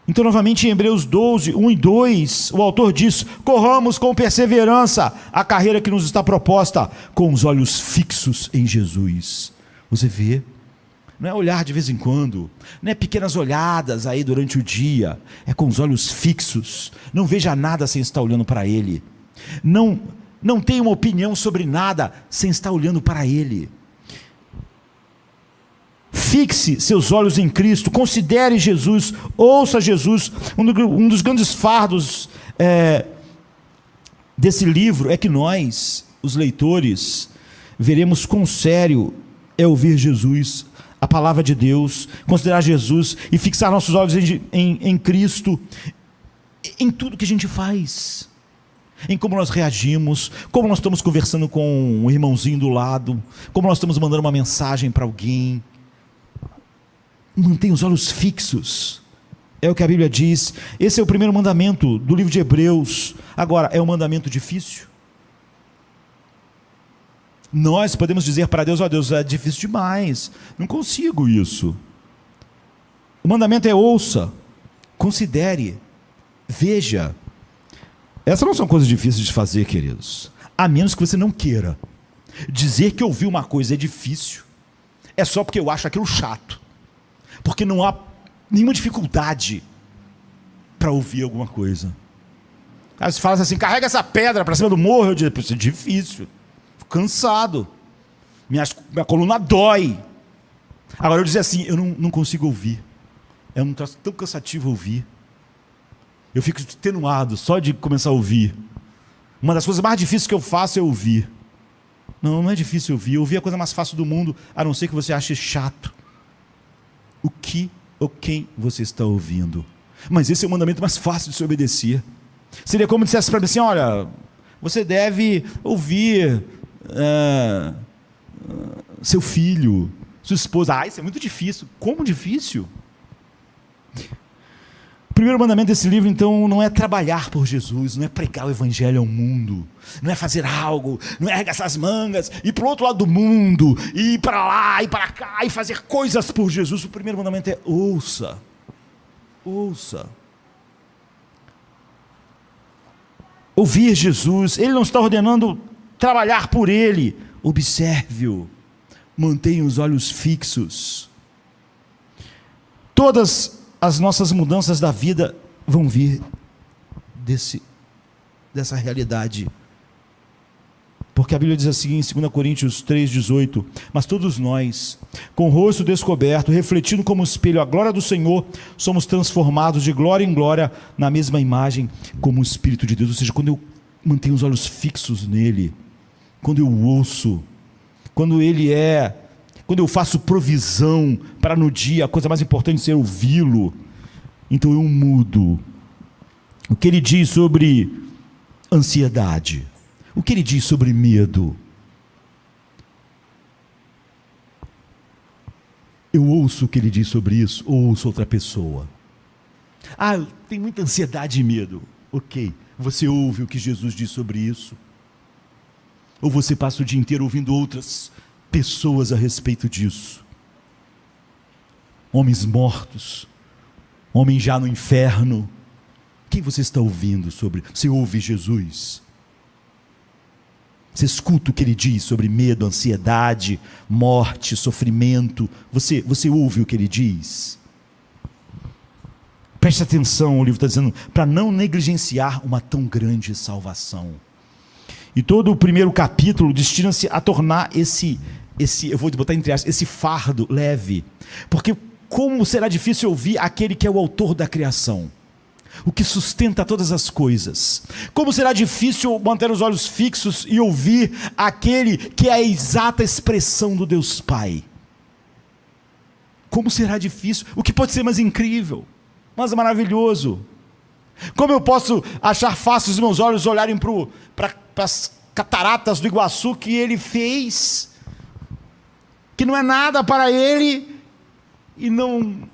Então, novamente, em Hebreus 12:1 e 2, o autor diz: corramos com perseverança a carreira que nos está proposta, com os olhos fixos em Jesus. Você vê? Não é olhar de vez em quando, não é pequenas olhadas aí durante o dia, é com os olhos fixos. Não veja nada sem estar olhando para Ele. Não tenha uma opinião sobre nada sem estar olhando para Ele. Fixe seus olhos em Cristo, considere Jesus, ouça Jesus. Um dos grandes fardos desse livro é que nós, os leitores, veremos quão sério é ouvir Jesus, a palavra de Deus, considerar Jesus e fixar nossos olhos em Cristo, em tudo que a gente faz, em como nós reagimos, como nós estamos conversando com um irmãozinho do lado, como nós estamos mandando uma mensagem para alguém. Mantenha os olhos fixos, é o que a Bíblia diz. Esse é o primeiro mandamento do livro de Hebreus. Agora, é um mandamento difícil? Nós podemos dizer para Deus: ó Deus, é difícil demais, não consigo isso. O mandamento é: ouça, considere, veja. Essas não são coisas difíceis de fazer, queridos, a menos que você não queira. Dizer que ouvir uma coisa é difícil é só porque eu acho aquilo chato, porque não há nenhuma dificuldade para ouvir alguma coisa. Aí você fala assim: carrega essa pedra para cima do morro. Eu digo: isso é difícil, fico cansado, minha coluna dói. Agora eu dizer assim: eu não consigo ouvir, é um troço tão cansativo ouvir, eu fico extenuado só de começar a ouvir. Uma das coisas mais difíceis que eu faço é ouvir. Não é difícil ouvir. Ouvir é a coisa mais fácil do mundo, a não ser que você ache chato o que ou quem você está ouvindo. Mas esse é o mandamento mais fácil de se obedecer. Seria como dissesse para mim assim: olha, você deve ouvir seu filho, Sua esposa, isso é muito difícil. Como difícil? O primeiro mandamento desse livro, então, não é trabalhar por Jesus, não é pregar o evangelho ao mundo, não é fazer algo, não é arregaçar as mangas, ir para o outro lado do mundo, ir para lá, ir para cá, e fazer coisas por Jesus. O primeiro mandamento é ouça. Ouça. Ouvir Jesus. Ele não está ordenando trabalhar por Ele. Observe-o. Mantenha os olhos fixos. Todas as nossas mudanças da vida vão vir dessa realidade. Porque a Bíblia diz assim em 2 Coríntios 3,18: mas todos nós, com o rosto descoberto, refletindo como espelho a glória do Senhor, somos transformados de glória em glória na mesma imagem como o Espírito de Deus. Ou seja, quando eu mantenho os olhos fixos nele, quando eu ouço, quando eu faço provisão para no dia, a coisa mais importante ser ouvi-lo, então eu mudo. O que ele diz sobre ansiedade? O que ele diz sobre medo? Eu ouço o que ele diz sobre isso, ou ouço outra pessoa? Eu tenho muita ansiedade e medo. Ok, você ouve o que Jesus diz sobre isso? Ou você passa o dia inteiro ouvindo outras pessoas a respeito disso? Homens mortos, homens já no inferno. Quem você está ouvindo sobre? Você ouve Jesus? Você escuta o que ele diz sobre medo, ansiedade, morte, sofrimento? Você ouve o que ele diz? Preste atenção, o livro está dizendo, para não negligenciar uma tão grande salvação. E todo o primeiro capítulo destina-se a tornar eu vou botar entre aspas, esse fardo leve. Porque como será difícil ouvir aquele que é o autor da criação, o que sustenta todas as coisas? Como será difícil manter os olhos fixos e ouvir aquele que é a exata expressão do Deus Pai? Como será difícil? O que pode ser mais incrível, mais maravilhoso? Como eu posso achar fácil os meus olhos olharem para as cataratas do Iguaçu que ele fez, que não é nada para ele, e não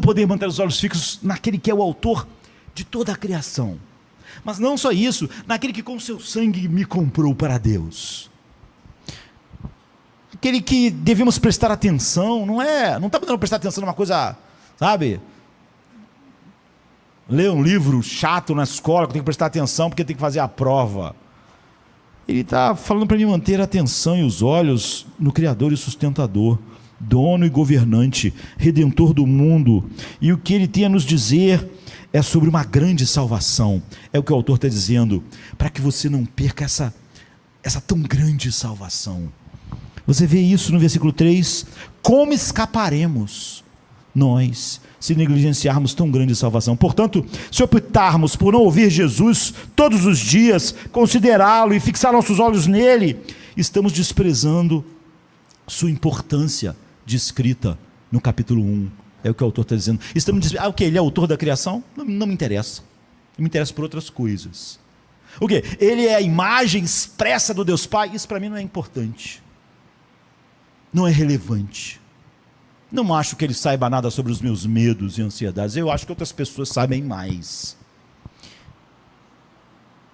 poder manter os olhos fixos naquele que é o autor de toda a criação. Mas não só isso, naquele que com seu sangue me comprou para Deus. Aquele que devemos prestar atenção, não está podendo prestar atenção numa coisa, sabe? Ler um livro chato na escola, que eu tenho que prestar atenção porque tem que fazer a prova. Ele está falando para mim manter a atenção e os olhos no Criador e Sustentador, dono e governante, redentor do mundo. E o que ele tem a nos dizer é sobre uma grande salvação. É o que o autor está dizendo, para que você não perca essa tão grande salvação. Você vê isso no versículo 3: como escaparemos nós se negligenciarmos tão grande salvação? Portanto, se optarmos por não ouvir Jesus todos os dias, considerá-lo e fixar nossos olhos nele, estamos desprezando sua importância descrita no capítulo 1. É o que o autor está dizendo. Estamos dizendo, ele é autor da criação? Não me interessa. Me interessa por outras coisas. O quê? Ele é a imagem expressa do Deus Pai? Isso para mim não é importante. Não é relevante. Não acho que ele saiba nada sobre os meus medos e ansiedades. Eu acho que outras pessoas sabem mais.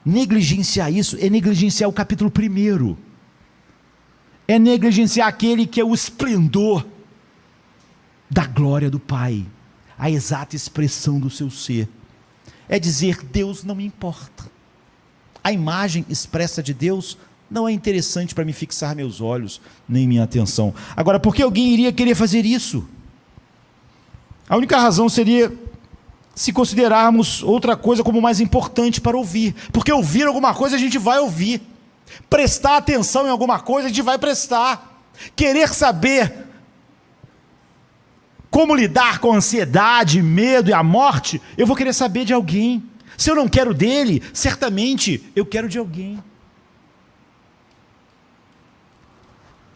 Negligenciar isso é negligenciar o capítulo 1. É negligenciar aquele que é o esplendor da glória do Pai, a exata expressão do seu ser. É dizer, Deus não me importa. A imagem expressa de Deus não é interessante para me fixar meus olhos, nem minha atenção. Agora, por que alguém iria querer fazer isso? A única razão seria se considerarmos outra coisa como mais importante para ouvir. Porque ouvir alguma coisa a gente vai ouvir. Prestar atenção em alguma coisa a gente vai prestar. Querer saber como lidar com a ansiedade, medo e a morte, eu vou querer saber de alguém. Se eu não quero dele, certamente eu quero de alguém.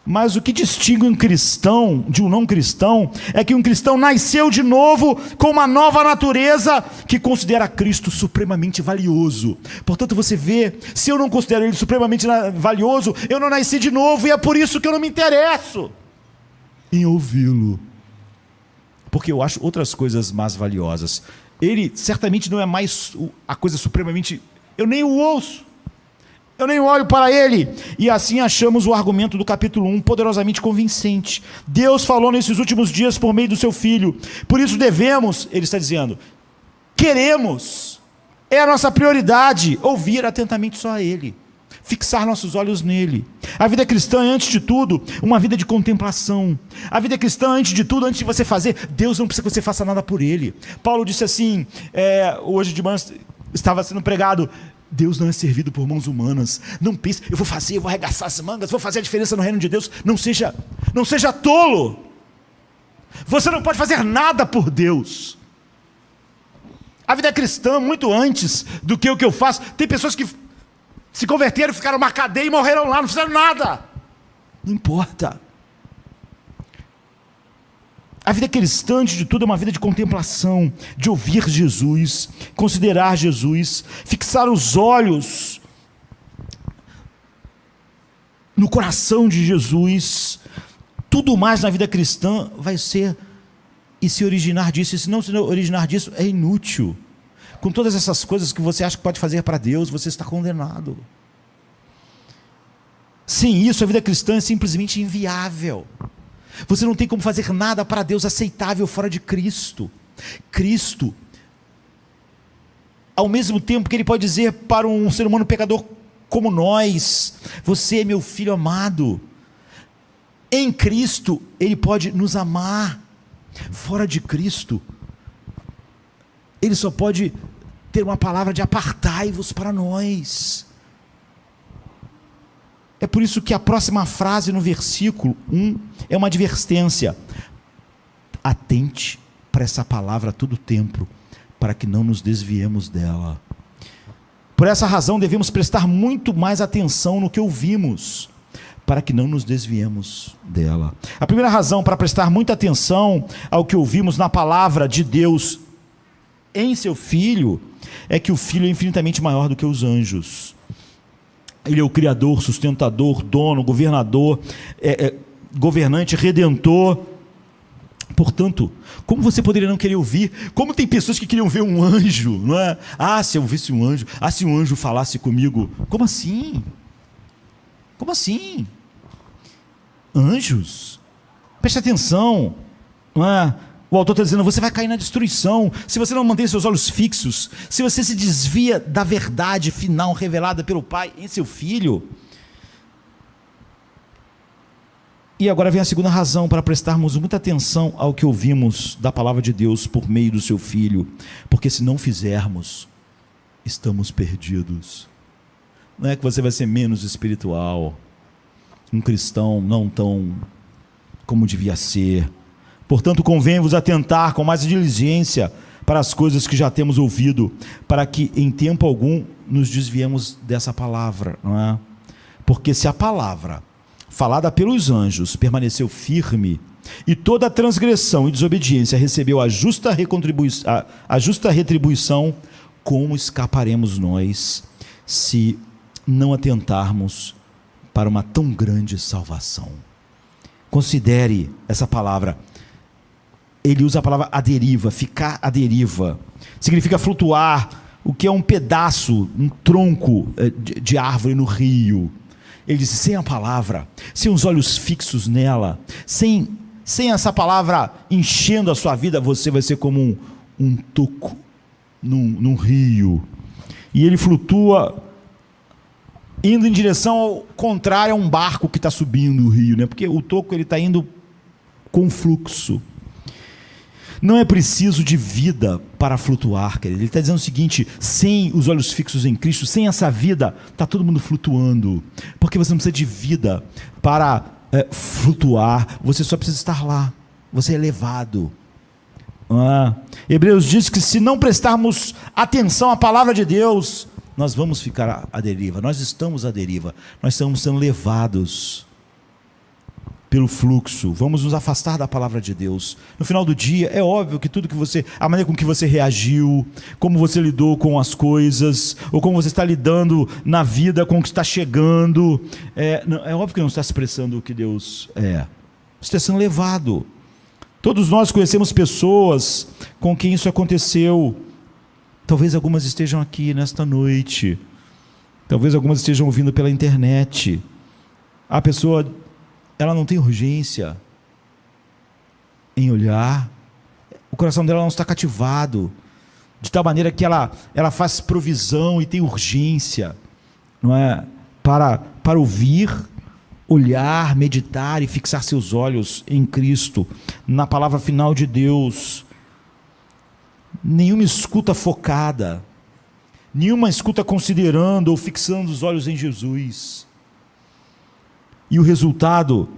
Mas o que distingue um cristão de um não cristão é que um cristão nasceu de novo com uma nova natureza que considera Cristo supremamente valioso. Portanto, você vê, se eu não considero Ele supremamente valioso, eu não nasci de novo, e é por isso que eu não me interesso em ouvi-lo, porque eu acho outras coisas mais valiosas. Ele certamente não é mais a coisa supremamente... Eu nem o ouço, eu nem olho para ele. E assim achamos o argumento do capítulo 1 poderosamente convincente. Deus falou nesses últimos dias por meio do seu Filho. Por isso devemos, ele está dizendo, queremos, é a nossa prioridade, ouvir atentamente só a Ele, fixar nossos olhos nele. A vida cristã é, antes de tudo, uma vida de contemplação. A vida cristã, antes de tudo, antes de você fazer, Deus não precisa que você faça nada por Ele. Paulo disse assim, hoje de manhã estava sendo pregado, Deus não é servido por mãos humanas. Não pense, eu vou fazer, eu vou arregaçar as mangas, vou fazer a diferença no reino de Deus. Não seja tolo. Você não pode fazer nada por Deus. A vida cristã, muito antes do que o que eu faço, tem pessoas que se converteram, ficaram numa cadeia e morreram lá, não fizeram nada. Não importa. A vida cristã, antes de tudo, é uma vida de contemplação, de ouvir Jesus, considerar Jesus, fixar os olhos no coração de Jesus. Tudo mais na vida cristã vai ser e se originar disso. E se não se originar disso, é inútil. Com todas essas coisas que você acha que pode fazer para Deus, você está condenado. Sem isso, a vida cristã é simplesmente inviável. Você não tem como fazer nada para Deus aceitável fora de Cristo. Cristo, ao mesmo tempo que Ele pode dizer para um ser humano pecador como nós, você é meu filho amado. Em Cristo, Ele pode nos amar. Fora de Cristo, Ele só pode ter uma palavra de apartai-vos para nós. É por isso que a próxima frase no versículo 1 é uma advertência. Atente para essa palavra a todo tempo, para que não nos desviemos dela. Por essa razão devemos prestar muito mais atenção no que ouvimos, para que não nos desviemos dela. A primeira razão para prestar muita atenção ao que ouvimos na palavra de Deus em seu Filho, é que o Filho é infinitamente maior do que os anjos. Ele é o Criador, sustentador, dono, governador, governante, redentor. Portanto, como você poderia não querer ouvir? Como tem pessoas que queriam ver um anjo, não é? Se eu visse um anjo, se um anjo falasse comigo. Como assim? Como assim? Anjos? Preste atenção, não é? O autor está dizendo, você vai cair na destruição, se você não mantém seus olhos fixos, se você se desvia da verdade final revelada pelo Pai em seu Filho. E agora vem a segunda razão para prestarmos muita atenção ao que ouvimos da palavra de Deus por meio do seu Filho, porque se não fizermos, estamos perdidos. Não é que você vai ser menos espiritual, um cristão não tão como devia ser. Portanto, convém-vos atentar com mais diligência para as coisas que já temos ouvido, para que em tempo algum nos desviemos dessa palavra, não é? Porque se a palavra falada pelos anjos permaneceu firme, e toda transgressão e desobediência recebeu a justa retribuição, como escaparemos nós, se não atentarmos para uma tão grande salvação? Considere essa palavra. Ele usa a palavra à deriva, ficar à deriva. Significa flutuar, o que é um pedaço, um tronco de árvore no rio. Ele diz, sem a palavra, sem os olhos fixos nela, sem essa palavra enchendo a sua vida, você vai ser como um toco num rio. E ele flutua indo em direção ao contrário a um barco que está subindo o rio, né? Porque o toco está indo com fluxo. Não é preciso de vida para flutuar, querido. Ele está dizendo o seguinte, sem os olhos fixos em Cristo, sem essa vida, está todo mundo flutuando, porque você não precisa de vida para flutuar, você só precisa estar lá, você é levado. Hebreus diz que se não prestarmos atenção à palavra de Deus, nós vamos ficar à deriva, nós estamos à deriva, nós estamos sendo levados pelo fluxo, vamos nos afastar da palavra de Deus. No final do dia, é óbvio que tudo que a maneira com que você reagiu, como você lidou com as coisas, ou como você está lidando na vida com o que está chegando, é óbvio que não está expressando o que Deus é. Você está sendo levado. Todos nós conhecemos pessoas com quem isso aconteceu. Talvez algumas estejam aqui nesta noite. Talvez algumas estejam ouvindo pela internet. A pessoa, ela não tem urgência em olhar. O coração dela não está cativado. De tal maneira que ela faz provisão e tem urgência, não é? Para ouvir, olhar, meditar e fixar seus olhos em Cristo, na palavra final de Deus. Nenhuma escuta focada, nenhuma escuta considerando ou fixando os olhos em Jesus. E o resultado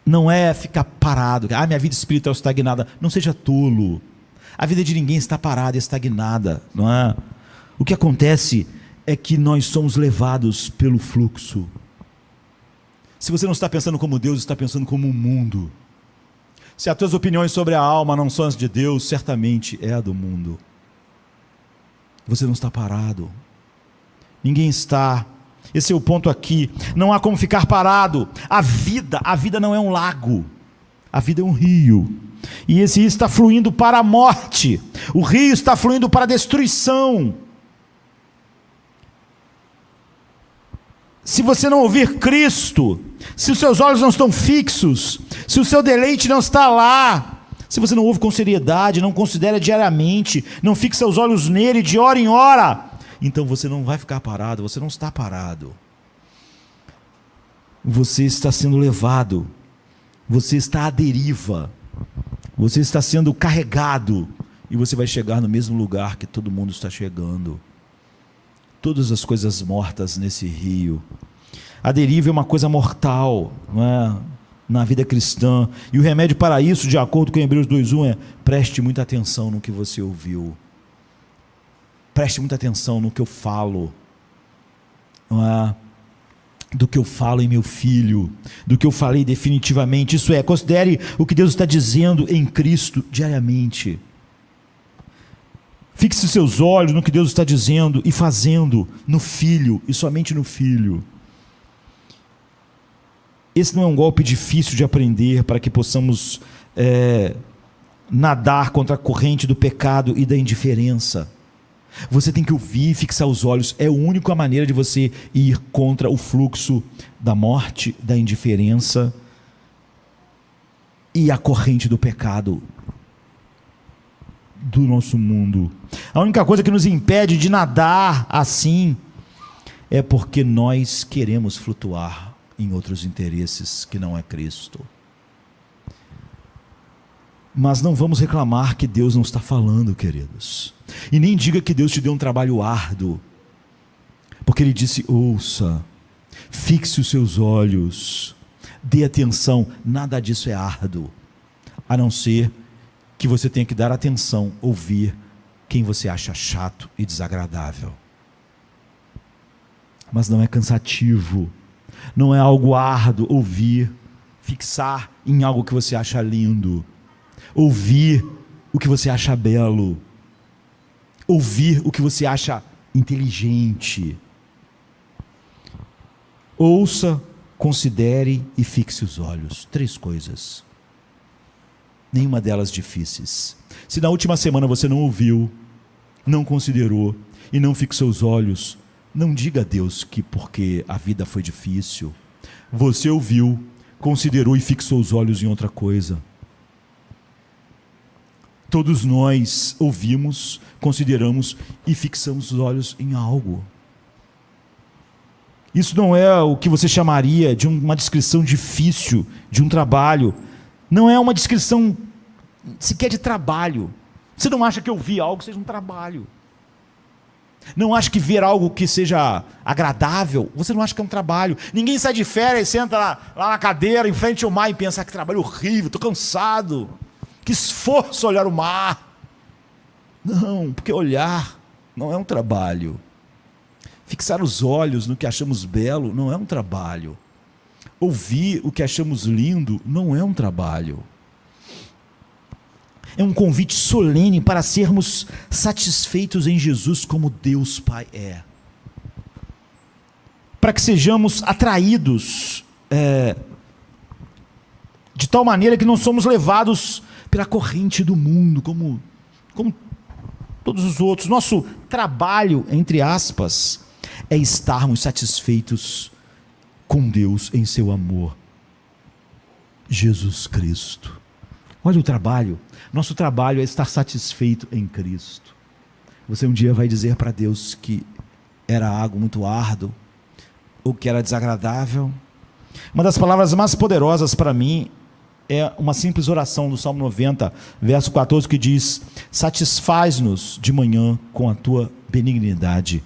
não é ficar parado, minha vida espiritual está estagnada. Não seja tolo. A vida de ninguém está parada, estagnada, não é? O que acontece é que nós somos levados pelo fluxo. Se você não está pensando como Deus, está pensando como o mundo. Se as tuas opiniões sobre a alma não são as de Deus, certamente é a do mundo. Você não está parado. Ninguém está. Esse é o ponto aqui. Não há como ficar parado. A vida não é um lago. A vida é um rio. E esse rio está fluindo para a morte. O rio está fluindo para a destruição. Se você não ouvir Cristo, se os seus olhos não estão fixos, se o seu deleite não está lá, se você não ouve com seriedade, não considera diariamente, não fixa os olhos nele de hora em hora, então você não vai ficar parado, você não está parado. Você está sendo levado, você está à deriva, você está sendo carregado, e você vai chegar no mesmo lugar que todo mundo está chegando. Todas as coisas mortas nesse rio. A deriva é uma coisa mortal, não é? Na vida cristã. E o remédio para isso, de acordo com Hebreus 2:1, é: preste muita atenção no que você ouviu. Preste muita atenção no que eu falo. Não é? Do que eu falo em meu filho, do que eu falei definitivamente. Isso é, considere o que Deus está dizendo em Cristo diariamente. Fixe seus olhos no que Deus está dizendo e fazendo no Filho, e somente no Filho. Esse não é um golpe difícil de aprender para que possamos nadar contra a corrente do pecado e da indiferença. Você tem que ouvir e fixar os olhos. É a única maneira de você ir contra o fluxo da morte, da indiferença e a corrente do pecado do nosso mundo. A única coisa que nos impede de nadar assim é porque nós queremos flutuar em outros interesses que não é Cristo. Mas não vamos reclamar que Deus não está falando, queridos. E nem diga que Deus te deu um trabalho árduo, porque Ele disse: ouça, fixe os seus olhos, dê atenção. Nada disso é árduo, a não ser que você tenha que dar atenção, ouvir quem você acha chato e desagradável. Mas não é cansativo, não é algo árduo ouvir, fixar em algo que você acha lindo, ouvir o que você acha belo, ouvir o que você acha inteligente. Ouça, considere e fixe os olhos. 3 coisas. Nenhuma delas difíceis. Se na última semana você não ouviu, não considerou e não fixou os olhos, não diga a Deus que porque a vida foi difícil. Você ouviu, considerou e fixou os olhos em outra coisa. Todos nós ouvimos, consideramos e fixamos os olhos em algo. Isso não é o que você chamaria de uma descrição difícil de um trabalho. Não é uma descrição sequer de trabalho. Você não acha que ouvir algo seja um trabalho. Não acha que ver algo que seja agradável, você não acha que é um trabalho. Ninguém sai de férias e senta lá na cadeira, em frente ao mar e pensa: que trabalho horrível, estou cansado. Que esforço olhar o mar. Não, porque olhar não é um trabalho. Fixar os olhos no que achamos belo não é um trabalho. ouvir o que achamos lindo não é um trabalho. É um convite solene para sermos satisfeitos em Jesus como Deus Pai é. Para que sejamos atraídos de tal maneira que não somos levados pela corrente do mundo, como todos os outros. Nosso trabalho, entre aspas, é estarmos satisfeitos com Deus em seu amor. Jesus Cristo. Olha o trabalho. Nosso trabalho é estar satisfeito em Cristo. Você um dia vai dizer para Deus que era algo muito árduo, ou que era desagradável. Uma das palavras mais poderosas para mim é uma simples oração do Salmo 90, verso 14, que diz: satisfaz-nos de manhã com a tua benignidade,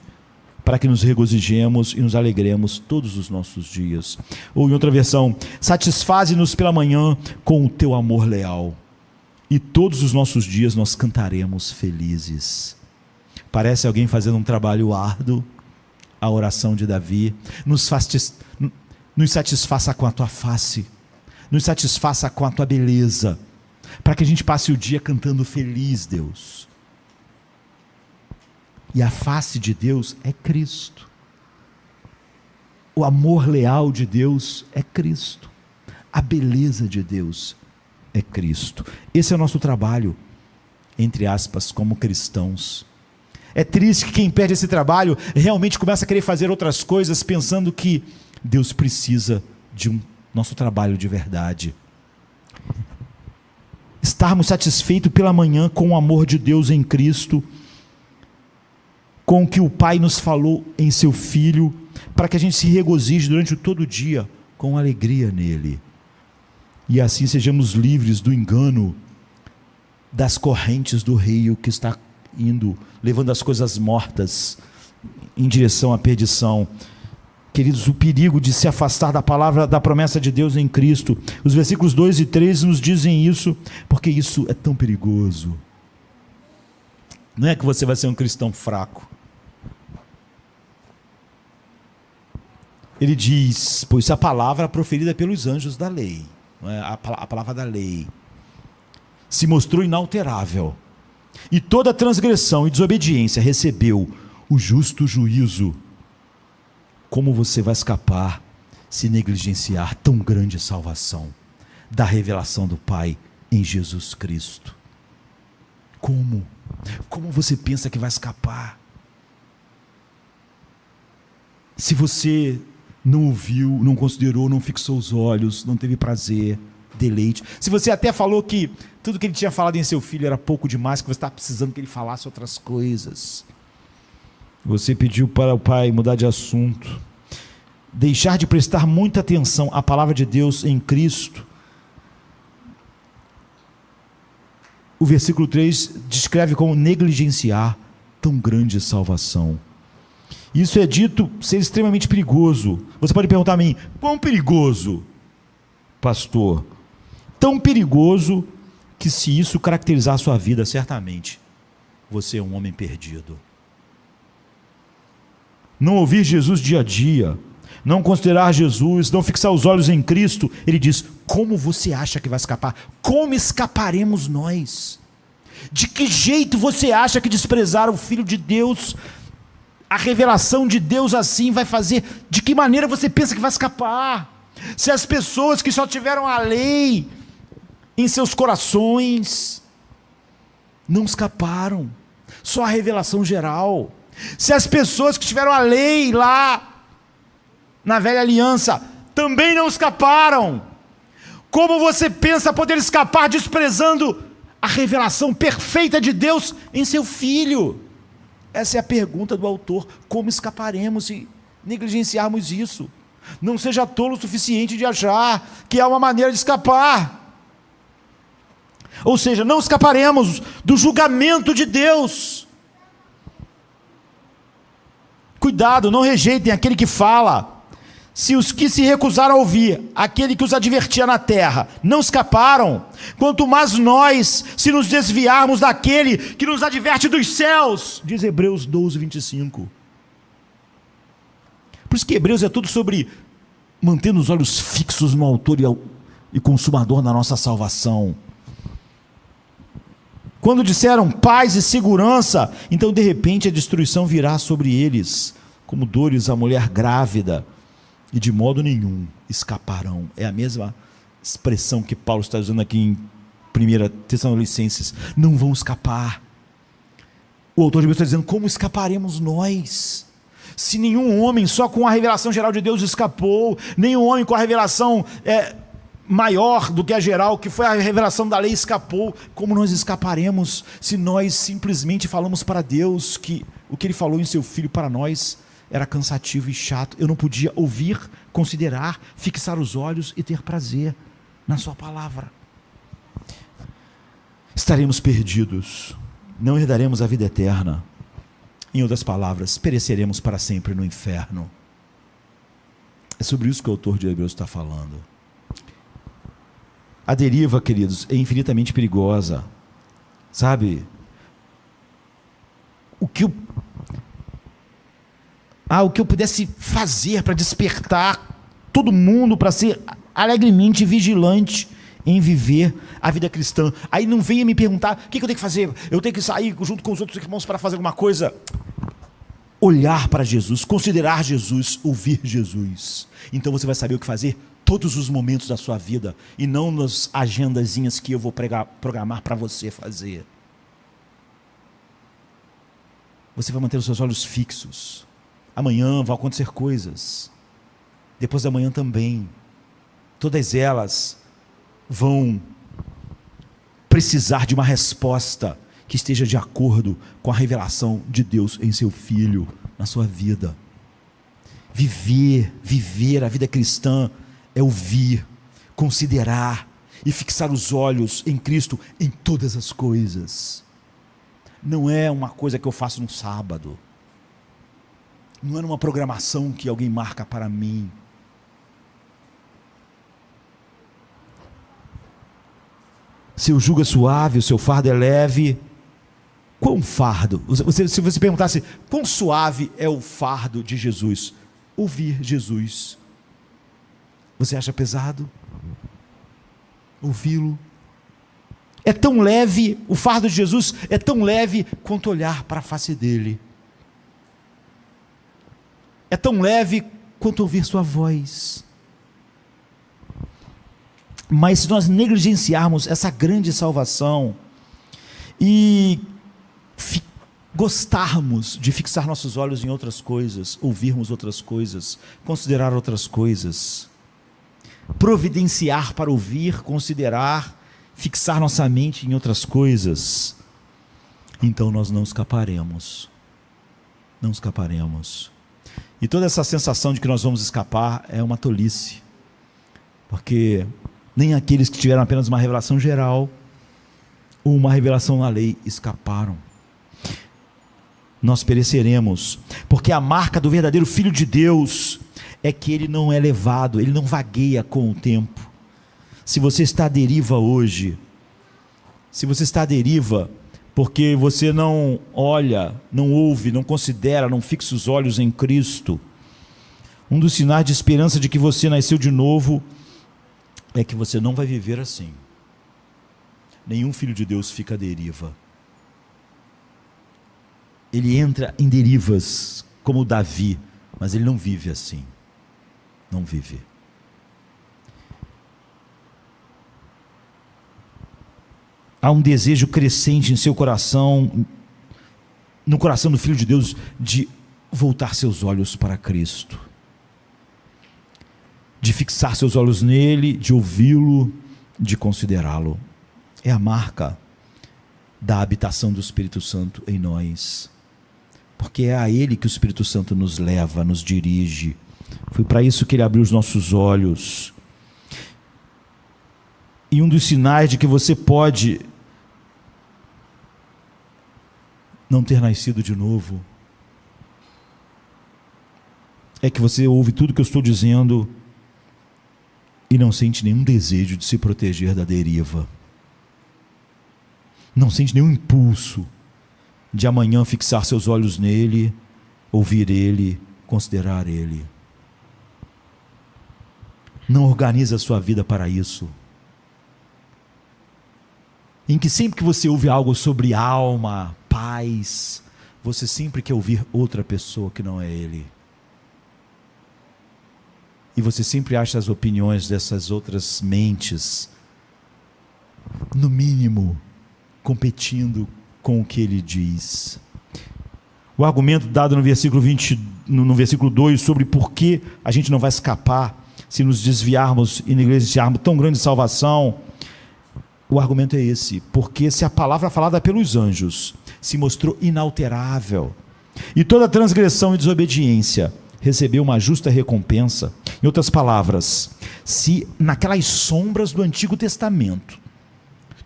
para que nos regozijemos e nos alegremos todos os nossos dias. Ou em outra versão: satisfaze-nos pela manhã com o teu amor leal, e todos os nossos dias nós cantaremos felizes. Parece alguém fazendo um trabalho árduo, a oração de Davi. Nos satisfaça com a tua face, nos satisfaça com a tua beleza, para que a gente passe o dia cantando feliz, Deus. E a face de Deus é Cristo. O amor leal de Deus é Cristo. A beleza de Deus é Cristo. Esse é o nosso trabalho, entre aspas, como cristãos. É triste que quem perde esse trabalho realmente começa a querer fazer outras coisas, pensando que Deus precisa de nosso trabalho de verdade. Estarmos satisfeitos pela manhã com o amor de Deus em Cristo, com o que o Pai nos falou em seu Filho, para que a gente se regozije durante todo o dia com alegria nele. E assim sejamos livres do engano, das correntes do rio que está indo, levando as coisas mortas em direção à perdição. Queridos, o perigo de se afastar da palavra, da promessa de Deus em Cristo. Os versículos 2 e 3 nos dizem isso, porque isso é tão perigoso. Não é que você vai ser um cristão fraco. Ele diz: pois a palavra proferida pelos anjos da lei, não é? A palavra da lei, se mostrou inalterável, e toda transgressão e desobediência recebeu o justo juízo. Como você vai escapar se negligenciar tão grande salvação da revelação do Pai em Jesus Cristo? Como? Como você pensa que vai escapar? Se você não ouviu, não considerou, não fixou os olhos, não teve prazer, deleite. Se você até falou que tudo que ele tinha falado em seu filho era pouco demais, que você estava precisando que ele falasse outras coisas. Você pediu para o Pai mudar de assunto, deixar de prestar muita atenção à palavra de Deus em Cristo. O versículo 3 descreve como negligenciar tão grande salvação. Isso é dito ser extremamente perigoso. Você pode perguntar a mim: quão perigoso, pastor? Tão perigoso que, se isso caracterizar a sua vida, certamente você é um homem perdido. Não ouvir Jesus dia a dia, não considerar Jesus, não fixar os olhos em Cristo. Ele diz: como você acha que vai escapar? Como escaparemos nós? De que jeito você acha que desprezar o Filho de Deus, a revelação de Deus assim, vai fazer? De que maneira você pensa que vai escapar? Se as pessoas que só tiveram a lei em seus corações não escaparam, só a revelação geral. Se as pessoas que tiveram a lei lá na velha aliança também não escaparam, como você pensa poder escapar desprezando a revelação perfeita de Deus em seu Filho? Essa é a pergunta do autor. Como escaparemos se negligenciarmos isso? Não seja tolo o suficiente de achar que há uma maneira de escapar. Ou seja, não escaparemos do julgamento de Deus. Cuidado, não rejeitem aquele que fala. Se os que se recusaram a ouvir, aquele que os advertia na terra, não escaparam, quanto mais nós, se nos desviarmos daquele que nos adverte dos céus, diz Hebreus 12, 25. Por isso que Hebreus é tudo sobre mantendo os olhos fixos no autor e consumador da nossa salvação. Quando disseram paz e segurança, então de repente a destruição virá sobre eles, como dores à mulher grávida, e de modo nenhum escaparão. É a mesma expressão que Paulo está usando aqui em 1 Tessalonicenses. Não vão escapar. O autor de Hebreus está dizendo: como escaparemos nós? Se nenhum homem só com a revelação geral de Deus escapou, nenhum homem com a revelação maior do que a geral, que foi a revelação da lei, escapou, como nós escaparemos se nós simplesmente falamos para Deus que o que Ele falou em seu Filho para nós era cansativo e chato? Eu não podia ouvir, considerar, fixar os olhos e ter prazer na sua palavra. Estaremos perdidos, não herdaremos a vida eterna. Em outras palavras, pereceremos para sempre no inferno. É sobre isso que o autor de Hebreus está falando. A deriva, queridos, é infinitamente perigosa. Sabe? O que eu pudesse fazer para despertar todo mundo para ser alegremente vigilante em viver a vida cristã. Aí não venha me perguntar: o que eu tenho que fazer? Eu tenho que sair junto com os outros irmãos para fazer alguma coisa? Olhar para Jesus, considerar Jesus, ouvir Jesus. Então você vai saber o que fazer todos os momentos da sua vida, e não nas agendazinhas que eu vou programar para você fazer. Você vai manter os seus olhos fixos. Amanhã vão acontecer coisas, depois da manhã também. Todas elas vão precisar de uma resposta que esteja de acordo com a revelação de Deus em seu Filho, na sua vida. Viver a vida cristã é ouvir, considerar e fixar os olhos em Cristo em todas as coisas. Não é uma coisa que eu faço no sábado, não é numa programação que alguém marca para mim. Seu jugo é suave, o seu fardo é leve. Quão fardo? Se você perguntasse quão suave é o fardo de Jesus, ouvir Jesus, você acha pesado? Ouvi-lo? É tão leve, o fardo de Jesus é tão leve quanto olhar para a face dele. É tão leve quanto ouvir sua voz. Mas se nós negligenciarmos essa grande salvação e gostarmos de fixar nossos olhos em outras coisas, ouvirmos outras coisas, considerar outras coisas, providenciar para ouvir, considerar, fixar nossa mente em outras coisas, então nós não escaparemos. Não escaparemos. E toda essa sensação de que nós vamos escapar é uma tolice, porque nem aqueles que tiveram apenas uma revelação geral ou uma revelação na lei escaparam. Nós pereceremos, porque a marca do verdadeiro Filho de Deus é que ele não é levado, ele não vagueia com o tempo. Se você está à deriva hoje, se você está à deriva porque você não olha, não ouve, não considera, não fixa os olhos em Cristo, um dos sinais de esperança de que você nasceu de novo é que você não vai viver assim. Nenhum filho de Deus fica à deriva. Ele entra em derivas como Davi, mas ele não vive assim. Não vive. Há um desejo crescente em seu coração, no coração do Filho de Deus, de voltar seus olhos para Cristo, de fixar seus olhos nele, de ouvi-lo, de considerá-lo. É a marca da habitação do Espírito Santo em nós, porque é a ele que o Espírito Santo nos leva, nos dirige. Foi para isso que ele abriu os nossos olhos. E um dos sinais de que você pode não ter nascido de novo é que você ouve tudo que eu estou dizendo e não sente nenhum desejo de se proteger da deriva. Não sente nenhum impulso de amanhã fixar seus olhos nele, ouvir ele, considerar ele. não organiza a sua vida para isso. Em que sempre que você ouve algo sobre alma, paz, você sempre quer ouvir outra pessoa que não é ele. E você sempre acha as opiniões dessas outras mentes, no mínimo, competindo com o que ele diz. O argumento dado no versículo 2 sobre por que a gente não vai escapar se nos desviarmos e negligenciarmos tão grande salvação, o argumento é esse: porque se a palavra falada pelos anjos se mostrou inalterável, e toda transgressão e desobediência recebeu uma justa recompensa, em outras palavras, se naquelas sombras do Antigo Testamento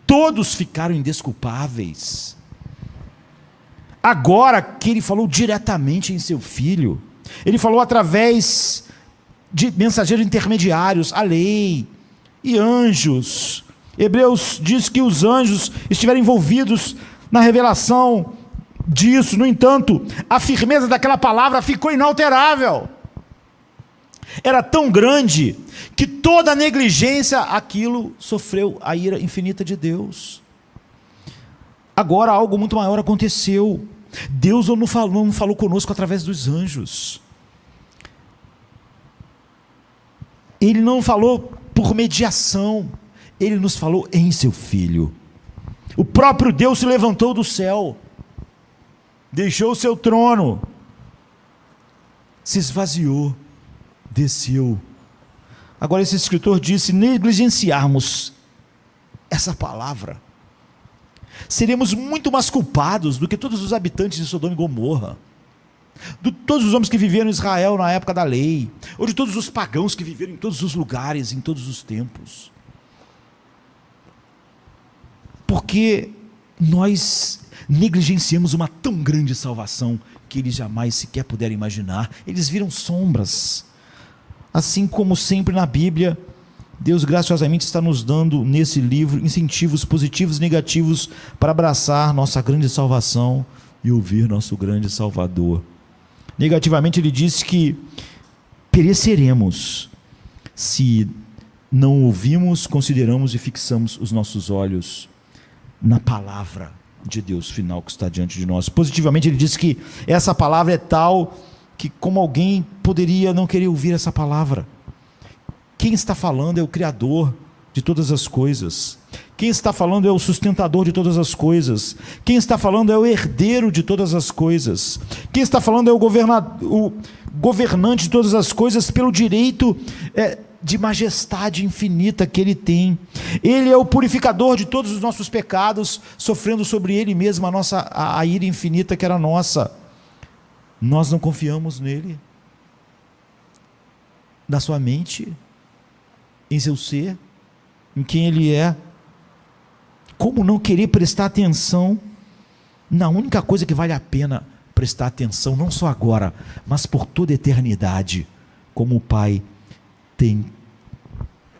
todos ficaram indesculpáveis, agora que ele falou diretamente em seu Filho, ele falou através de mensageiros intermediários, a lei e anjos. Hebreus diz que os anjos estiveram envolvidos na revelação disso. No entanto, a firmeza daquela palavra ficou inalterável. Era tão grande que toda a negligência, aquilo sofreu a ira infinita de Deus. Agora algo muito maior aconteceu. Deus não falou conosco através dos anjos. Ele não falou por mediação. Ele nos falou em seu Filho. O próprio Deus se levantou do céu, deixou o seu trono, se esvaziou, desceu. Agora esse escritor disse: negligenciarmos essa palavra, seremos muito mais culpados do que todos os habitantes de Sodoma e Gomorra, de todos os homens que viveram em Israel na época da lei, ou de todos os pagãos que viveram em todos os lugares, em todos os tempos. Porque nós negligenciamos uma tão grande salvação que eles jamais sequer puderam imaginar. Eles viram sombras. Assim como sempre na Bíblia, Deus graciosamente está nos dando nesse livro incentivos positivos e negativos para abraçar nossa grande salvação e ouvir nosso grande Salvador. Negativamente ele diz que pereceremos se não ouvimos, consideramos e fixamos os nossos olhos na palavra de Deus final que está diante de nós. Positivamente ele diz que essa palavra é tal que como alguém poderia não querer ouvir essa palavra. Quem está falando é o Criador de todas as coisas. Quem está falando é o sustentador de todas as coisas. Quem está falando é o herdeiro de todas as coisas. Quem está falando é o governante de todas as coisas pelo direito de majestade infinita que ele tem. Ele é o purificador de todos os nossos pecados, sofrendo sobre ele mesmo a ira infinita que era nossa. Nós não confiamos nele, na sua mente, em seu ser, em quem ele é. Como não querer prestar atenção na única coisa que vale a pena prestar atenção, não só agora, mas por toda a eternidade, como o Pai tem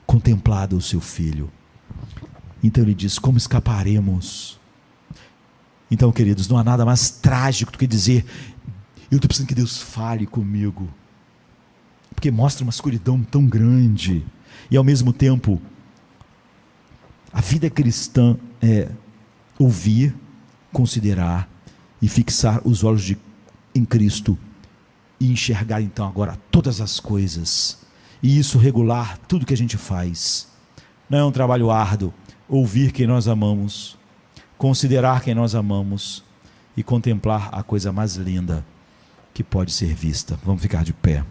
contemplado o seu Filho. Então ele diz: como escaparemos? Então, queridos, não há nada mais trágico do que dizer: eu estou precisando que Deus fale comigo, porque mostra uma escuridão tão grande. E ao mesmo tempo, a vida cristã é ouvir, considerar e fixar os olhos em Cristo e enxergar então agora todas as coisas, e isso regular tudo que a gente faz. Não é um trabalho árduo ouvir quem nós amamos, considerar quem nós amamos e contemplar a coisa mais linda que pode ser vista. Vamos ficar de pé.